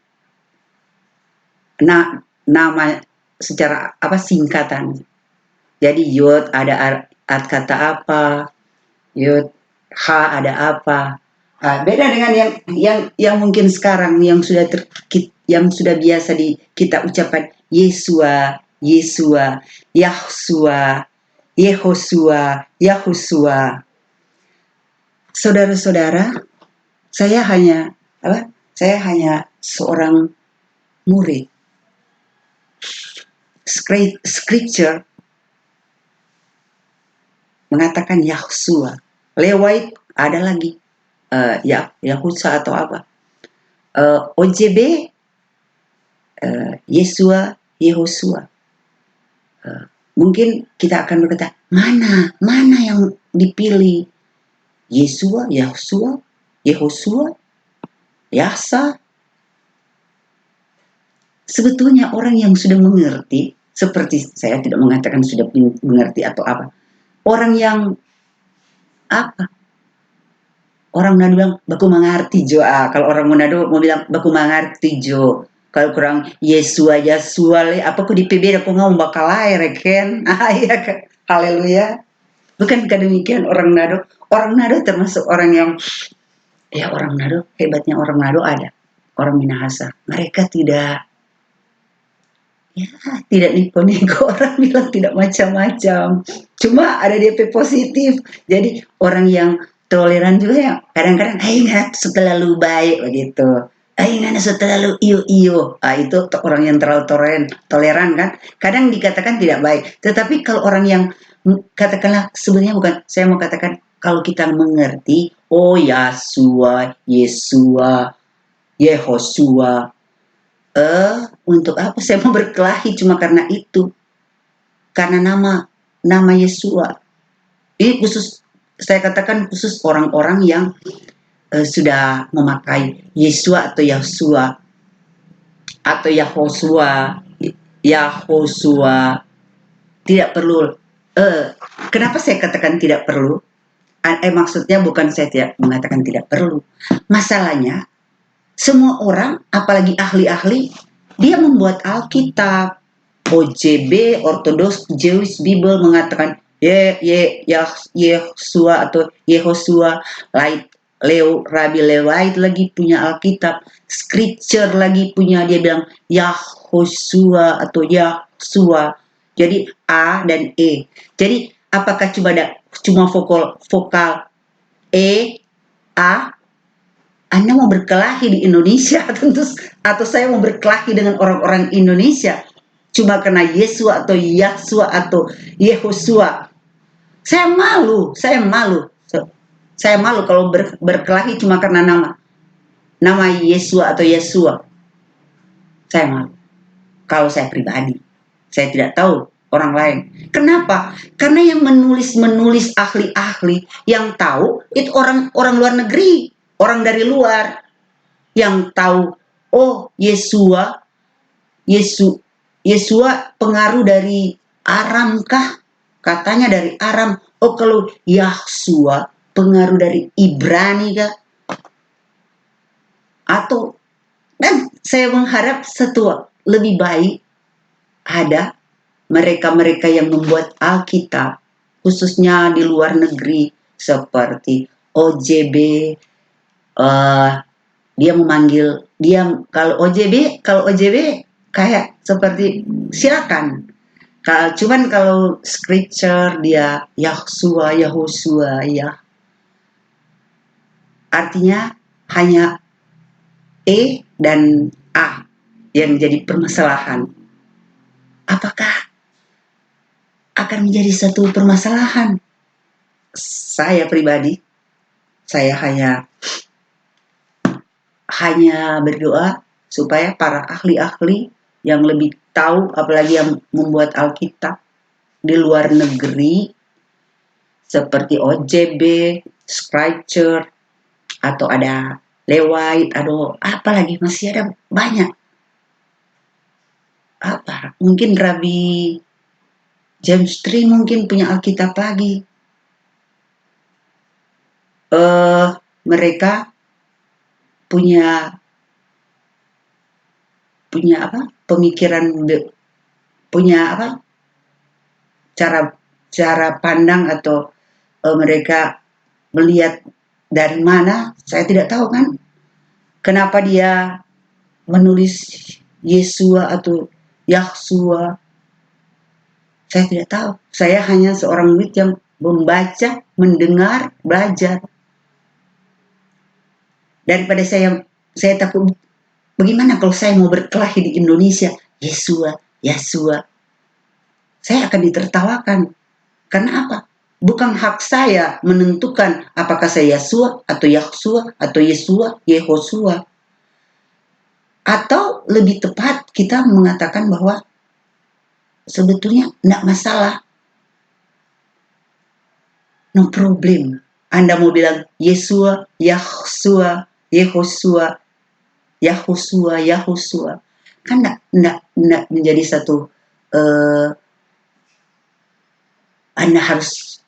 Nah, nama secara singkatan. Jadi Yud ada art kata apa, Yud H ada apa. Beda dengan yang mungkin sekarang yang sudah biasa kita ucapkan Yesua, Yahsua, Yehosua, Yahusua. Saudara-saudara, saya hanya seorang murid. Scripture mengatakan Yahsua. Lewat ada lagi Yahusa atau apa. OJB Yesua, Yehosua. Mungkin kita akan berkata, mana yang dipilih? Yesua, Yahsua, Yehosua, Yahsa. Sebetulnya orang yang sudah mengerti, seperti saya tidak mengatakan sudah mengerti atau apa. Orang yang orang Manado bilang baku mengerti jo. Kalau orang Manado mau bilang baku mengerti jo. Kalau kurang Yesua apa ku di PB aku ngomong bakal lahir kan. Iya kan. Haleluya. Bukankah demikian orang Manado? Orang Manado termasuk orang yang orang Manado, hebatnya orang Manado ada. Orang Minahasa. Mereka tidak nipu-nipu. Orang bilang tidak macam-macam. Cuma ada DP positif. Jadi orang yang toleran juga ya kadang-kadang nggak terlalu baik begitu, nggak terlalu iyo itu orang yang terlalu toleran kan kadang dikatakan tidak baik. Tetapi kalau orang yang katakanlah sebenarnya bukan, saya mau katakan kalau kita mengerti Yasua, Yesua, Yehosua, untuk apa saya mau berkelahi cuma karena itu, karena nama Yesua. Ini khusus saya katakan khusus orang-orang yang sudah memakai Yesua atau Yahsua atau Yahosua tidak perlu. Kenapa saya katakan tidak perlu? Maksudnya bukan saya tidak mengatakan tidak perlu. Masalahnya semua orang, apalagi ahli-ahli, dia membuat Alkitab. OJB, Ortodoks Jewish Bible mengatakan Yehosua atau Yehosua, Rabi Lewait lagi punya Alkitab, Scripture lagi punya, dia bilang Yahosua atau Yahsua. Jadi A dan E. Jadi apakah cuma vokal E, A? Anda mau berkelahi di Indonesia tentu, atau saya mau berkelahi dengan orang-orang Indonesia cuma karena Yesua atau Yahsua atau Yehosua? Saya malu kalau berkelahi cuma karena nama Yesua atau Yesua. Saya malu. Kalau saya pribadi, saya tidak tahu orang lain. Kenapa? Karena yang menulis ahli-ahli yang tahu itu orang luar negeri, orang dari luar yang tahu. Yesua Yesua pengaruh dari Aram kah? Katanya dari Aram. Oh, kalau Yahsua pengaruh dari Ibrani kah? Atau, dan saya mengharap lebih baik ada mereka-mereka yang membuat Alkitab, khususnya di luar negeri, seperti OJB, dia memanggil dia kalau OJB kayak seperti silakan. Cuman kalau scripture dia Yahosua ya, artinya hanya E dan A yang jadi permasalahan. Apakah akan menjadi satu permasalahan? Saya pribadi, saya hanya berdoa supaya para ahli-ahli yang lebih tahu, apalagi yang membuat Alkitab di luar negeri, seperti OJB, Scripture, atau ada Lewite, atau apalagi masih ada banyak. Apa? Mungkin Rabbi James Tree mungkin punya Alkitab lagi. Mereka punya apa? Pemikiran, punya apa? Cara pandang atau mereka melihat dari mana, saya tidak tahu kan. Kenapa dia menulis Yesua atau Yahsua? Saya tidak tahu. Saya hanya seorang murid yang membaca, mendengar, belajar. Daripada saya takut, bagaimana kalau saya mau berkelahi di Indonesia, Yesua, Yahsua, saya akan ditertawakan. Karena apa? Bukan hak saya menentukan apakah saya Yesua atau Yahsua atau Yesua, Yehosua. Atau lebih tepat kita mengatakan bahwa sebetulnya tidak masalah. No problem. Anda mau bilang Yesua, Yahsua, Yehosua, Yahosua, Yahosua. Kan tidak menjadi satu, Anda harus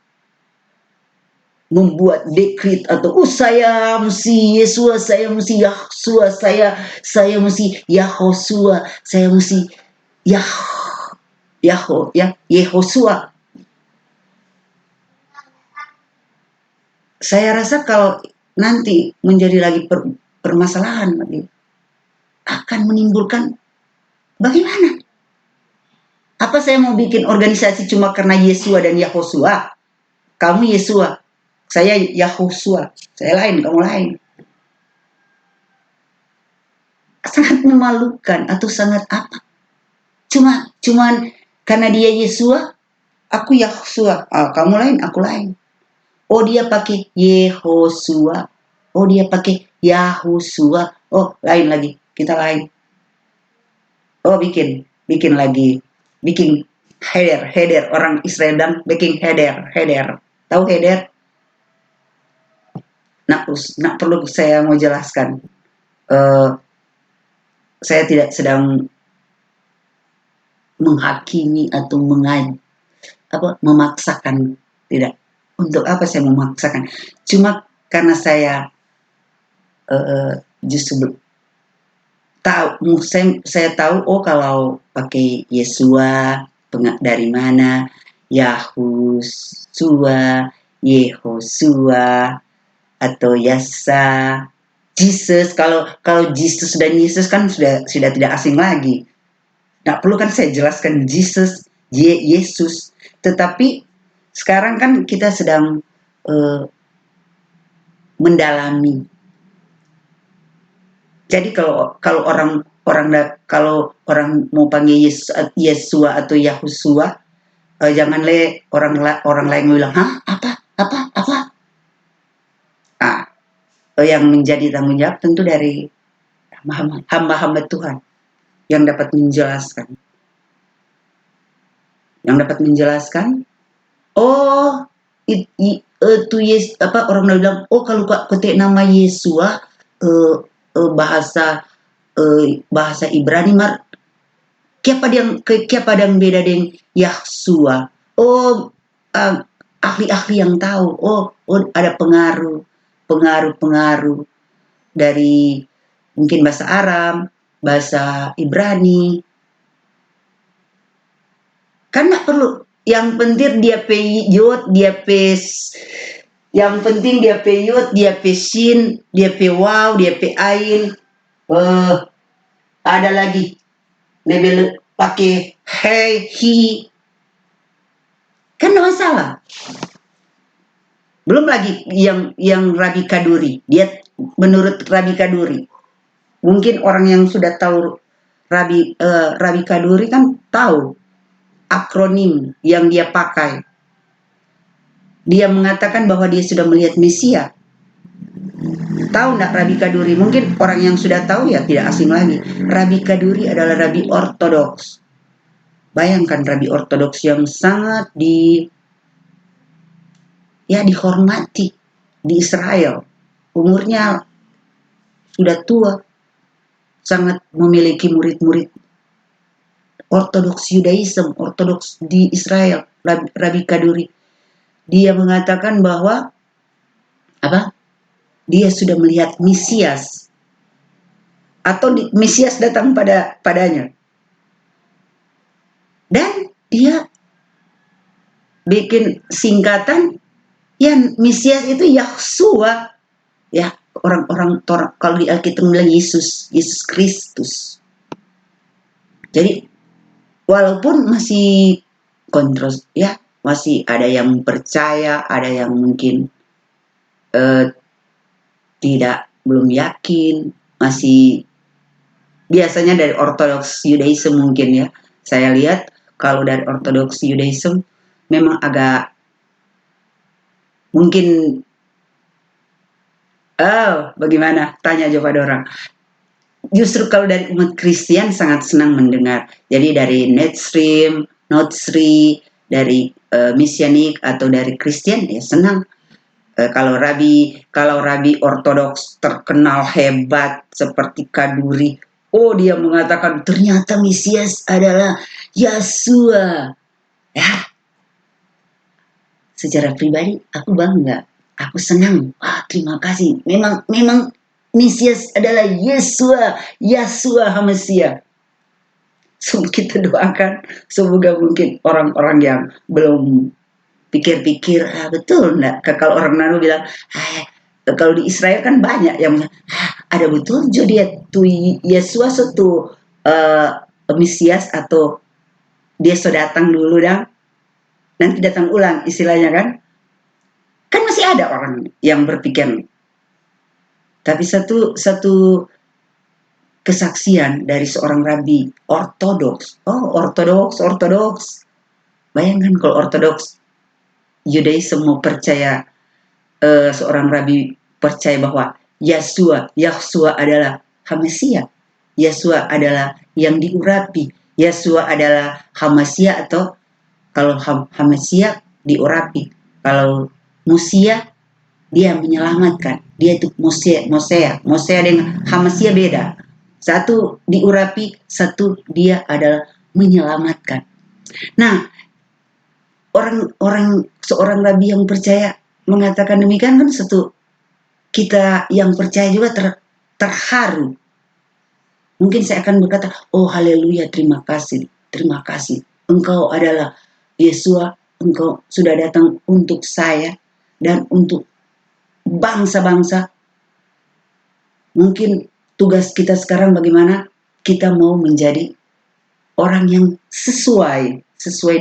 membuat dekret atau saya mesti Yesua, saya mesti Yahsua, saya mesti Yahosua, saya mesti Yehosua. Saya rasa kalau nanti menjadi lagi permasalahan lagi, akan menimbulkan bagaimana? Apa saya mau bikin organisasi cuma karena Yesua dan Yahosua? Kamu Yesua, saya Yahosua, saya lain, kamu lain. Sangat memalukan atau sangat apa? Cuman karena dia Yesua, aku Yahosua. Kamu lain, aku lain. Oh, dia pakai Yehosua. Oh, dia pakai Yahosua. Oh, lain lagi. Kita lain. Oh, bikin lagi. Bikin header. Orang Israel dan bikin header. Tahu header? Nah, perlu saya mau jelaskan. Saya tidak sedang menghakimi atau memaksakan. Tidak. Untuk apa saya memaksakan? Cuma karena saya justru tahu, saya tahu, oh kalau pakai Yesua dari mana, Yahusua, Yehosua, atau Yasa, Jesus. Kalau Jesus dan Yesus kan sudah tidak asing lagi. Nggak perlu kan saya jelaskan Jesus, Yesus. Tetapi sekarang kan kita sedang mendalami. Jadi kalau orang mau panggil Yesua atau Yahusua, jangan orang lain bilang, apa? Yang menjadi tanggung jawab tentu dari hamba-hamba Tuhan yang dapat menjelaskan. Oh, itu orang bilang, oh kalau ketik nama Yesua, bahasa Ibrani Kia padang beda dengan Yahsua. Oh, ahli-ahli yang tahu. Oh, ada pengaruh dari mungkin bahasa Aram, bahasa Ibrani. Kan nggak perlu. Yang penting dia pe yod, yang penting dia pe yod, dia pe shin, dia pe waw, dia pe ain. Ada lagi label pakai hey, he, kan nggak masalah. Belum lagi yang Rabi Kaduri. Dia menurut Rabi Kaduri, mungkin orang yang sudah tahu Rabi Kaduri kan tahu akronim yang dia pakai. Dia mengatakan bahwa dia sudah melihat Mesia. Tahu nggak Rabi Kaduri? Mungkin orang yang sudah tahu ya tidak asing lagi. Rabi Kaduri adalah Rabi Ortodoks. Bayangkan Rabi Ortodoks yang sangat dihormati di Israel. Umurnya sudah tua, sangat memiliki murid-murid Ortodoks Yudaism, Ortodoks di Israel, Rabi Kaduri. Dia mengatakan bahwa dia sudah melihat Mesias, atau Mesias datang padanya, dan dia bikin singkatan, ya Mesias itu Yahsua, ya orang-orang kalau di Alkitab bilang Yesus Kristus. Jadi walaupun masih kontros, ya masih ada yang percaya, ada yang mungkin belum yakin, masih biasanya dari Ortodoks Yudaism mungkin ya. Saya lihat kalau dari Ortodoks Yudaism memang agak mungkin bagaimana? Tanya aja pada orang. Justru kalau dari umat Kristen sangat senang mendengar. Jadi dari Netstream, Notsri, dari Mesianik atau dari Kristen ya senang. Kalau Rabi Ortodoks terkenal hebat seperti Kaduri, dia mengatakan ternyata Mesias adalah Yahsua. Ya, secara pribadi aku bangga, aku senang. Terima kasih. Memang Mesias adalah Yahsua HaMasiah. So kita doakan semoga mungkin orang-orang yang belum pikir-pikir, betul enggak? Kalau orang Nano bilang, kalau di Israel kan banyak yang ada betul dia tuh Yesus itu Mesias atau dia sudah datang dulu dan nanti datang ulang istilahnya kan masih ada orang yang berpikir. Tapi satu kesaksian dari seorang rabi Ortodoks. Ortodoks. Bayangkan kalau Ortodoks Yudaism mau percaya, seorang rabi percaya bahwa Yahsua adalah HaMasiah. Yahsua adalah yang diurapi. Yahsua adalah HaMasiah, atau kalau HaMasiah diurapi. Kalau Musia dia menyelamatkan. Dia itu Mosea dengan HaMasiah beda. Satu diurapi, satu dia adalah menyelamatkan. Nah, seorang rabi yang percaya mengatakan demikian kan kita yang percaya juga terharu. Mungkin saya akan berkata, haleluya, terima kasih. Engkau adalah Yesua, engkau sudah datang untuk saya dan untuk bangsa-bangsa. Mungkin tugas kita sekarang bagaimana kita mau menjadi orang yang sesuai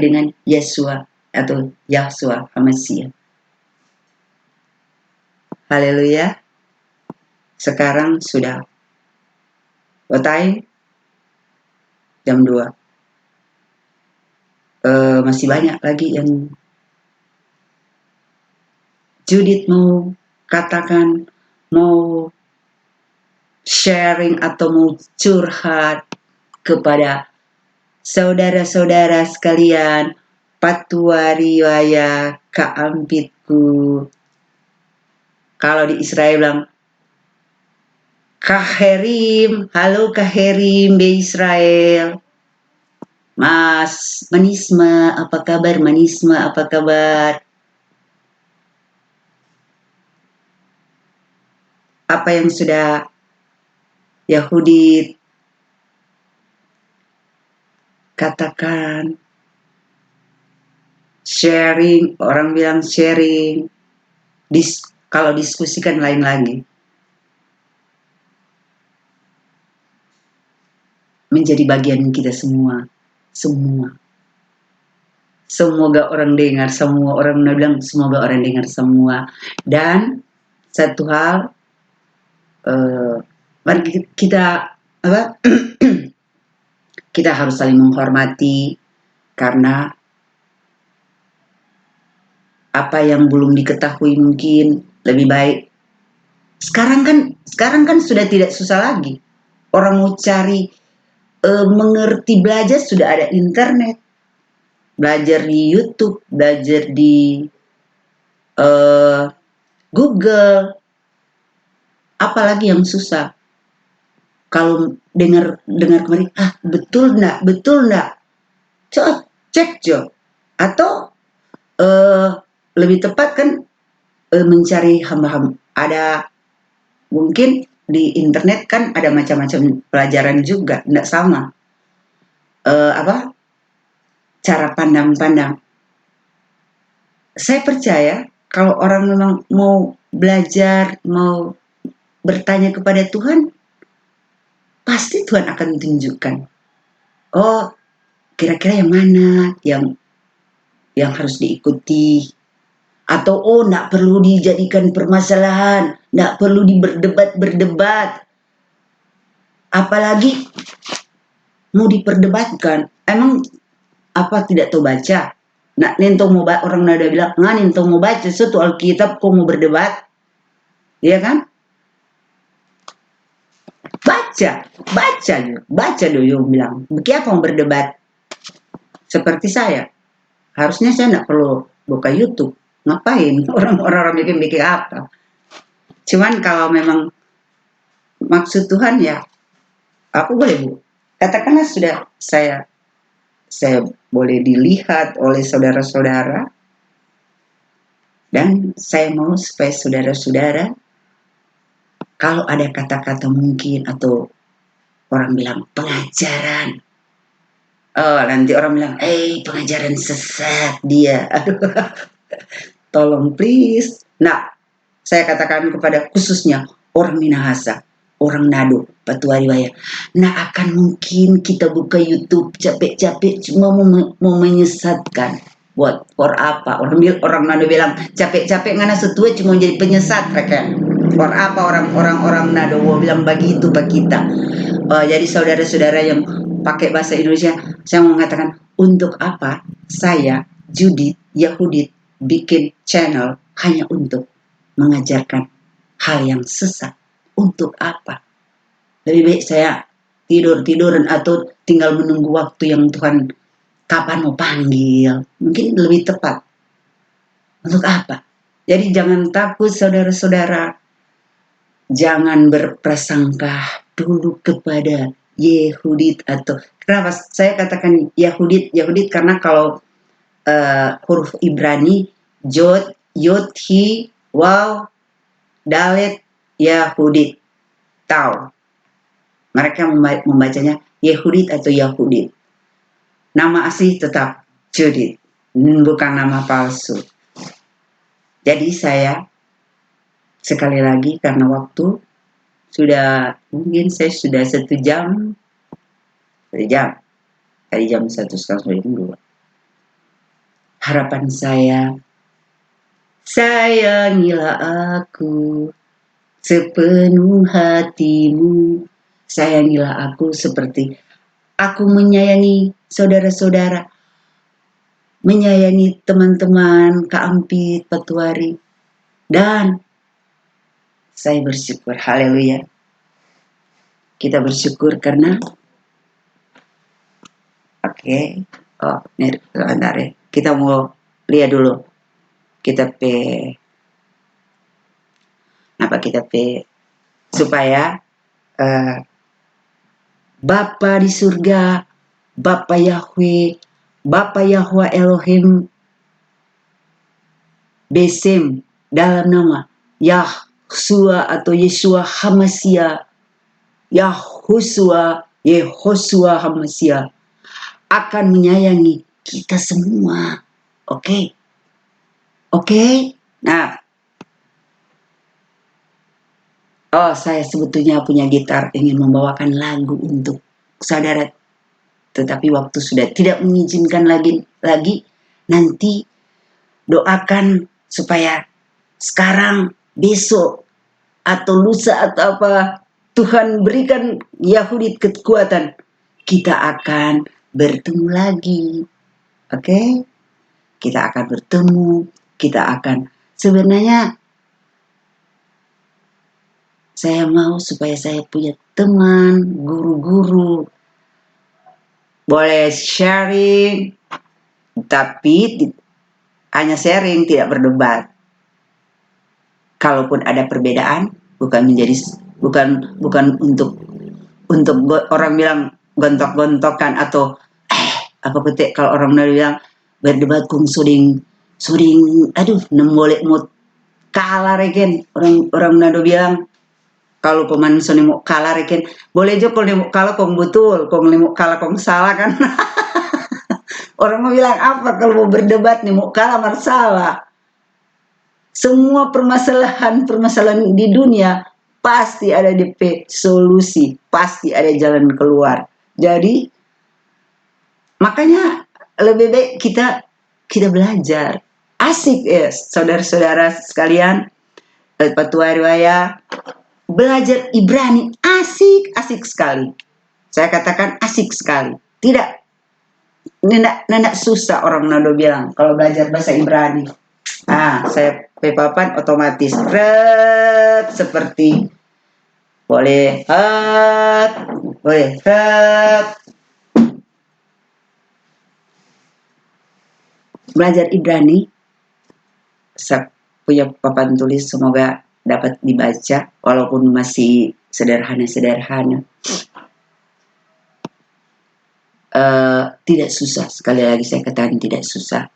dengan Yesua atau Yahsua HaMasiah. Haleluya. Sekarang sudah time jam 2. Masih banyak lagi yang Judith mau katakan, mau sharing atau mau curhat kepada saudara-saudara sekalian, patuari waya kaampitku. Kalau di Israel bilang Kaherim, halo Kaherim be Israel. Mas Manisma, apa kabar Manisma? Apa kabar? Apa yang sudah Yahudi katakan? Sharing, orang bilang sharing. Kalau diskusikan lain lagi. Menjadi bagian kita semua. Semua. Semoga orang dengar, semua orang bilang semoga orang dengar semua. Dan satu hal, mari kita apa? Kita harus saling menghormati karena apa yang belum diketahui mungkin lebih baik. Sekarang kan sudah tidak susah lagi. Orang mau cari mengerti belajar sudah ada internet, belajar di YouTube, belajar di Google, apalagi yang susah. Kalau dengar kemarin, betul enggak, cek Jo. Atau lebih tepat kan mencari hamba-hamba. Ada mungkin di internet kan ada macam-macam pelajaran juga, enggak sama. Cara pandang-pandang. Saya percaya kalau orang memang mau belajar, mau bertanya kepada Tuhan, pasti Tuhan akan tunjukkan. Oh, kira-kira yang mana yang harus diikuti. Atau enggak perlu dijadikan permasalahan, enggak perlu berdebat. Apalagi mau diperdebatkan. Emang apa tidak tahu baca? Nah, nentong mau orang nada bilang, nentong mau baca suatu Alkitab kok mau berdebat? Iya kan? Baca dulu bilang. Bagaimana mau berdebat? Seperti saya. Harusnya saya enggak perlu buka YouTube. Ngapain? Orang-orang bikin apa? Cuman kalau memang maksud Tuhan ya, apa boleh Bu? Katakanlah sudah saya boleh dilihat oleh saudara-saudara, dan saya mau supaya saudara-saudara kalau ada kata-kata mungkin atau orang bilang pengajaran, nanti orang bilang pengajaran sesat dia, aduh, tolong please. Nah, saya katakan kepada khususnya orang Minahasa, orang Nado, Patuari Waya. Nah, akan mungkin kita buka YouTube capek-capek cuma mau menyesatkan. Buat for apa? Orang Nado bilang capek-capek ngana setua cuma jadi penyesat mereka. For apa orang Nado mau bilang begitu pak kita. Jadi saudara-saudara yang pakai bahasa Indonesia, saya mau mengatakan untuk apa saya Judith Yahudit bikin channel hanya untuk mengajarkan hal yang sesat. Untuk apa? Lebih baik saya tiduran atau tinggal menunggu waktu yang Tuhan kapan mau panggil. Mungkin lebih tepat. Untuk apa? Jadi jangan takut saudara-saudara. Jangan berprasangka dulu kepada Yehudit atau kenapa saya katakan Yahudit karena kalau huruf Ibrani Jod, Yod, Hi, Waw, Dalet, Yahudit. Tahu. Mereka membacanya Yehudit atau Yahudit. Nama asli tetap Judith, bukan nama palsu. Jadi saya sekali lagi karena waktu mungkin saya sudah 1 jam, dari jam 1 sekarang 2. Harapan saya, sayangilah aku sepenuh hatimu, sayangilah aku seperti aku menyayangi saudara-saudara, menyayangi teman-teman Kak Ampit, Patuari, dan saya bersyukur, haleluya. Kita bersyukur karena sebentar ya. Kita mau lihat dulu. Kita supaya Bapa di surga Bapa Yahweh, Bapa Yahweh Elohim Besem dalam nama Yahshua atau Yeshua Hamashiach, Yehosua Hamashiach akan menyayangi kita semua. Oke? Oke? Nah, saya sebetulnya punya gitar, ingin membawakan lagu untuk saudara, tetapi waktu sudah tidak mengizinkan lagi. Nanti doakan supaya sekarang, besok, atau lusa atau apa, Tuhan berikan Yahudi kekuatan. Kita akan bertemu lagi. Oke? Kita akan bertemu. Kita akan, sebenarnya saya mau supaya saya punya teman, guru-guru. Boleh sharing, tapi hanya sharing, tidak berdebat. Kalaupun ada perbedaan, bukan untuk orang bilang gontok-gontokan atau apa petik, kalau orang bilang berdebat kung suding aduh nembolek mut kalah reken, orang Nado bilang kalau pemain soni mau kalah reken boleh jo kalau mau kalah kong betul, kong mau kalah kong salah kan. Orang mau bilang apa kalau mau berdebat nih mau kalah masalah. Semua permasalahan di dunia pasti ada DP solusi, pasti ada jalan keluar. Jadi makanya lebih baik kita belajar. Asik ya, saudara-saudara sekalian, Patua Riwaya, belajar Ibrani asik sekali. Saya katakan asik sekali. Tidak nenek susah, orang Nado bilang kalau belajar bahasa Ibrani. Saya pepapan otomatis seperti boleh belajar Ibrani. Saya punya papan tulis, semoga dapat dibaca walaupun masih sederhana. Tidak susah, sekali lagi saya katakan tidak susah.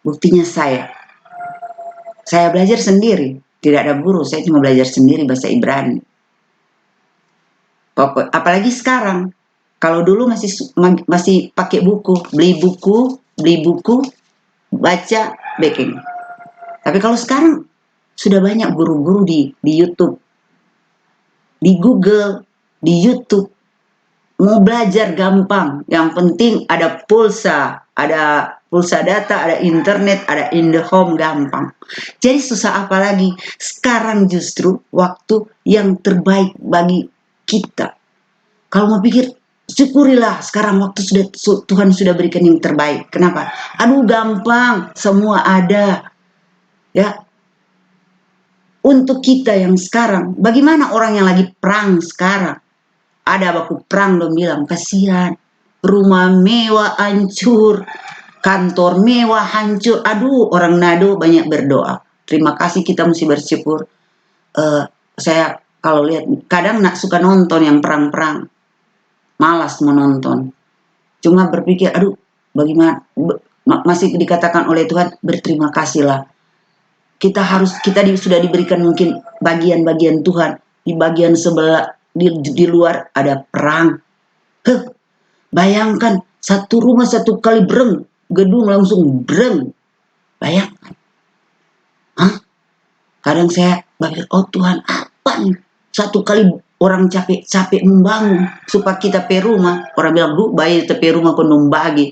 Buktinya saya belajar sendiri, tidak ada guru, saya cuma belajar sendiri bahasa Ibrani. Apalagi sekarang, kalau dulu masih pakai buku, beli buku, baca, backing. Tapi kalau sekarang sudah banyak guru-guru di YouTube, di Google, di YouTube. Mau belajar gampang, yang penting ada pulsa data, ada internet, ada IndiHome, gampang. Jadi susah apa lagi? Sekarang justru waktu yang terbaik bagi kita. Kalau mau pikir, syukurilah sekarang waktu Tuhan sudah berikan yang terbaik. Kenapa? Aduh gampang, semua ada. Ya. Untuk kita yang sekarang, bagaimana orang yang lagi perang sekarang? Ada baku perang dong bilang, kasihan, rumah mewah hancur, kantor mewah hancur. Aduh, orang Nado banyak berdoa. Terima kasih, kita mesti bersyukur. Saya kalau lihat, kadang suka nonton yang perang-perang, malas menonton. Cuma berpikir, aduh, bagaimana? Masih dikatakan oleh Tuhan, berterima kasihlah. Kita sudah diberikan mungkin bagian-bagian Tuhan di bagian sebelah. Di luar ada perang. Bayangkan satu rumah satu kali breng, gedung langsung breng. Bayangkan. Kadang saya berpikir, oh Tuhan, apa nih? Satu kali orang capek membangun supaya kita pe rumah. Orang bilang, "Bu, bayi te pe rumah kondom bagi."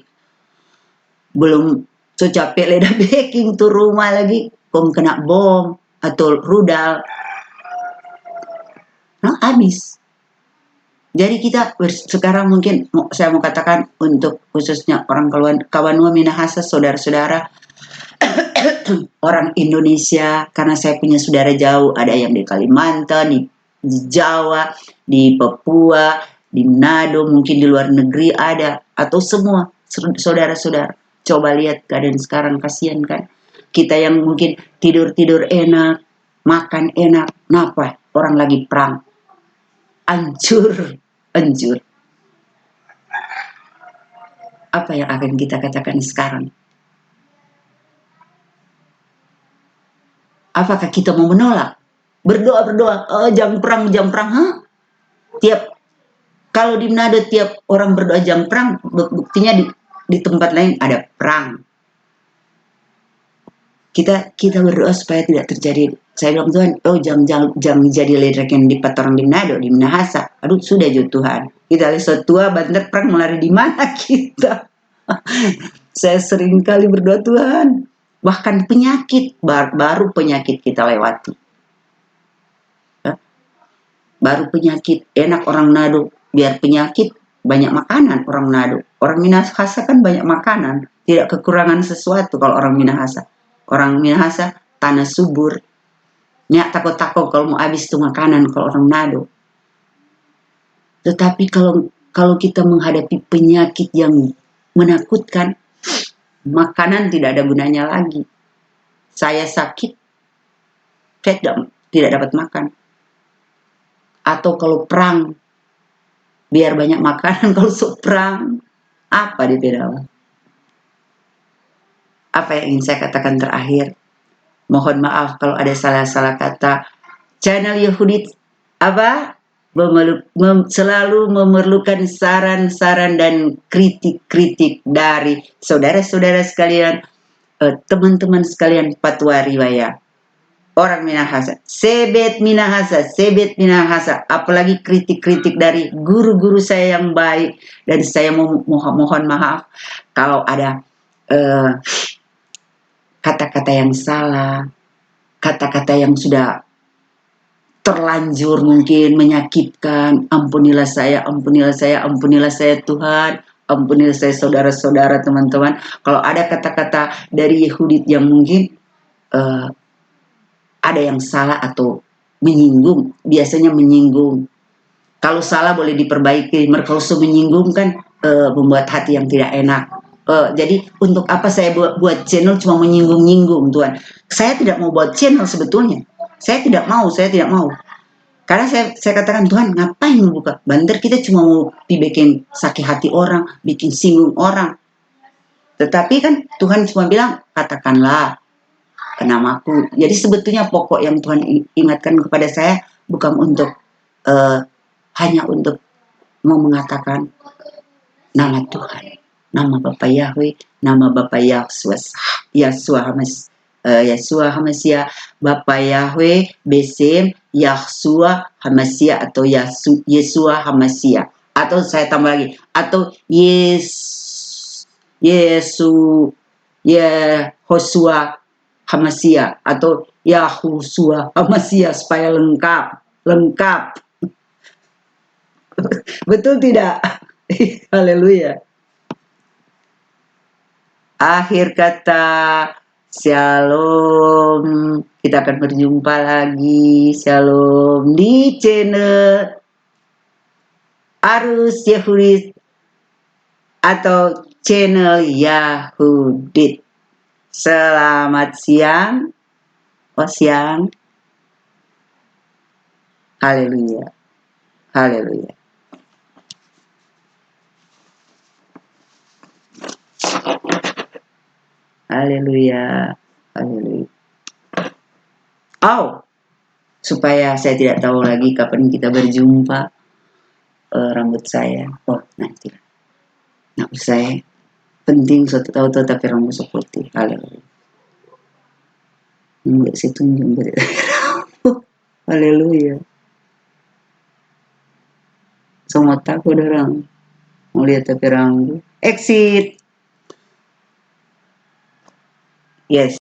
Belum so capek leda baking tuh rumah lagi, kong kena bom atau rudal. Habis. Jadi kita sekarang mungkin saya mau katakan untuk khususnya orang Kawanua Minahasa, saudara-saudara orang Indonesia, karena saya punya saudara jauh, ada yang di Kalimantan, di Jawa, di Papua, di Manado, mungkin di luar negeri ada, atau semua saudara-saudara. Coba lihat keadaan sekarang, kasihan kan? Kita yang mungkin tidur enak, makan enak, kenapa? Orang lagi perang. Hancur. Apa yang akan kita katakan sekarang? Apakah kita mau menolak? Berdoa, jam perang, hah? Kalau di Manado tiap orang berdoa jam perang, buktinya di tempat lain ada perang. Kita berdoa supaya tidak terjadi. Saya bilang, Tuhan, jangan jadi ledakan di orang di Manado, di Minahasa. Aduh, sudah jo Tuhan. Kita lihat tua banter perang melari di mana kita? Saya sering kali berdoa, Tuhan, bahkan penyakit baru penyakit kita lewati. Baru penyakit, enak orang Manado, biar penyakit banyak makanan orang Manado. Orang Minahasa kan banyak makanan, tidak kekurangan sesuatu kalau orang Minahasa. Orang Minahasa tanah subur. Nyak takut-takut kalau mau habis tuh makanan kalau orang Manado. Tetapi kalau kita menghadapi penyakit yang menakutkan, makanan tidak ada gunanya lagi. Saya sakit, saya tidak dapat makan. Atau kalau perang, biar banyak makanan. Kalau perang, apa di dalam? Apa yang ingin saya katakan terakhir? Mohon maaf kalau ada salah-salah kata. Channel Yehudit selalu memerlukan saran-saran dan kritik-kritik dari saudara-saudara sekalian, teman-teman sekalian Patwa Riwaya. Orang Minahasa, sebet Minahasa, apalagi kritik-kritik dari guru-guru saya yang baik, dan saya mohon maaf kalau ada kata-kata yang salah, kata-kata yang sudah terlanjur mungkin menyakitkan. Ampunilah saya Tuhan, ampunilah saya saudara-saudara, teman-teman. Kalau ada kata-kata dari Yehudit yang mungkin ada yang salah atau menyinggung, biasanya menyinggung. Kalau salah boleh diperbaiki, kalau menyinggung kan membuat hati yang tidak enak. Jadi untuk apa saya buat channel cuma menyinggung-nyinggung, Tuhan? Saya tidak mau buat channel sebetulnya. Saya tidak mau. Karena saya katakan, Tuhan, ngapain membuka? Banter kita cuma mau dibikin sakit hati orang, bikin singgung orang. Tetapi kan Tuhan cuma bilang, katakanlah namaku. Jadi sebetulnya pokok yang Tuhan ingatkan kepada saya bukan untuk hanya untuk mau mengatakan nama Tuhan, nama Bapa Yahweh, nama Bapa Yahshua Hamasya, Bapa Yahweh, Besem, Yahshua Hamasya atau Yeshua Hamasya. Atau saya tambah lagi, atau Yehoshua Hamasya atau Yahushua Hamasya supaya lengkap. Betul tidak? Haleluya. Akhir kata, shalom. Kita akan berjumpa lagi. Shalom di channel Arus Yehudit atau channel Yahudit. Selamat siang. Siang. Haleluya. Haleluya. Haleluya. Haleluya. Supaya saya tidak tahu lagi kapan kita berjumpa, rambut saya. Nanti. Rambut saya penting suatu tahu tapi rambut putih. Haleluya. Enggak saya tunjuk haleluya. Semua takut orang mau lihat tapi rambut. Exit. Yes.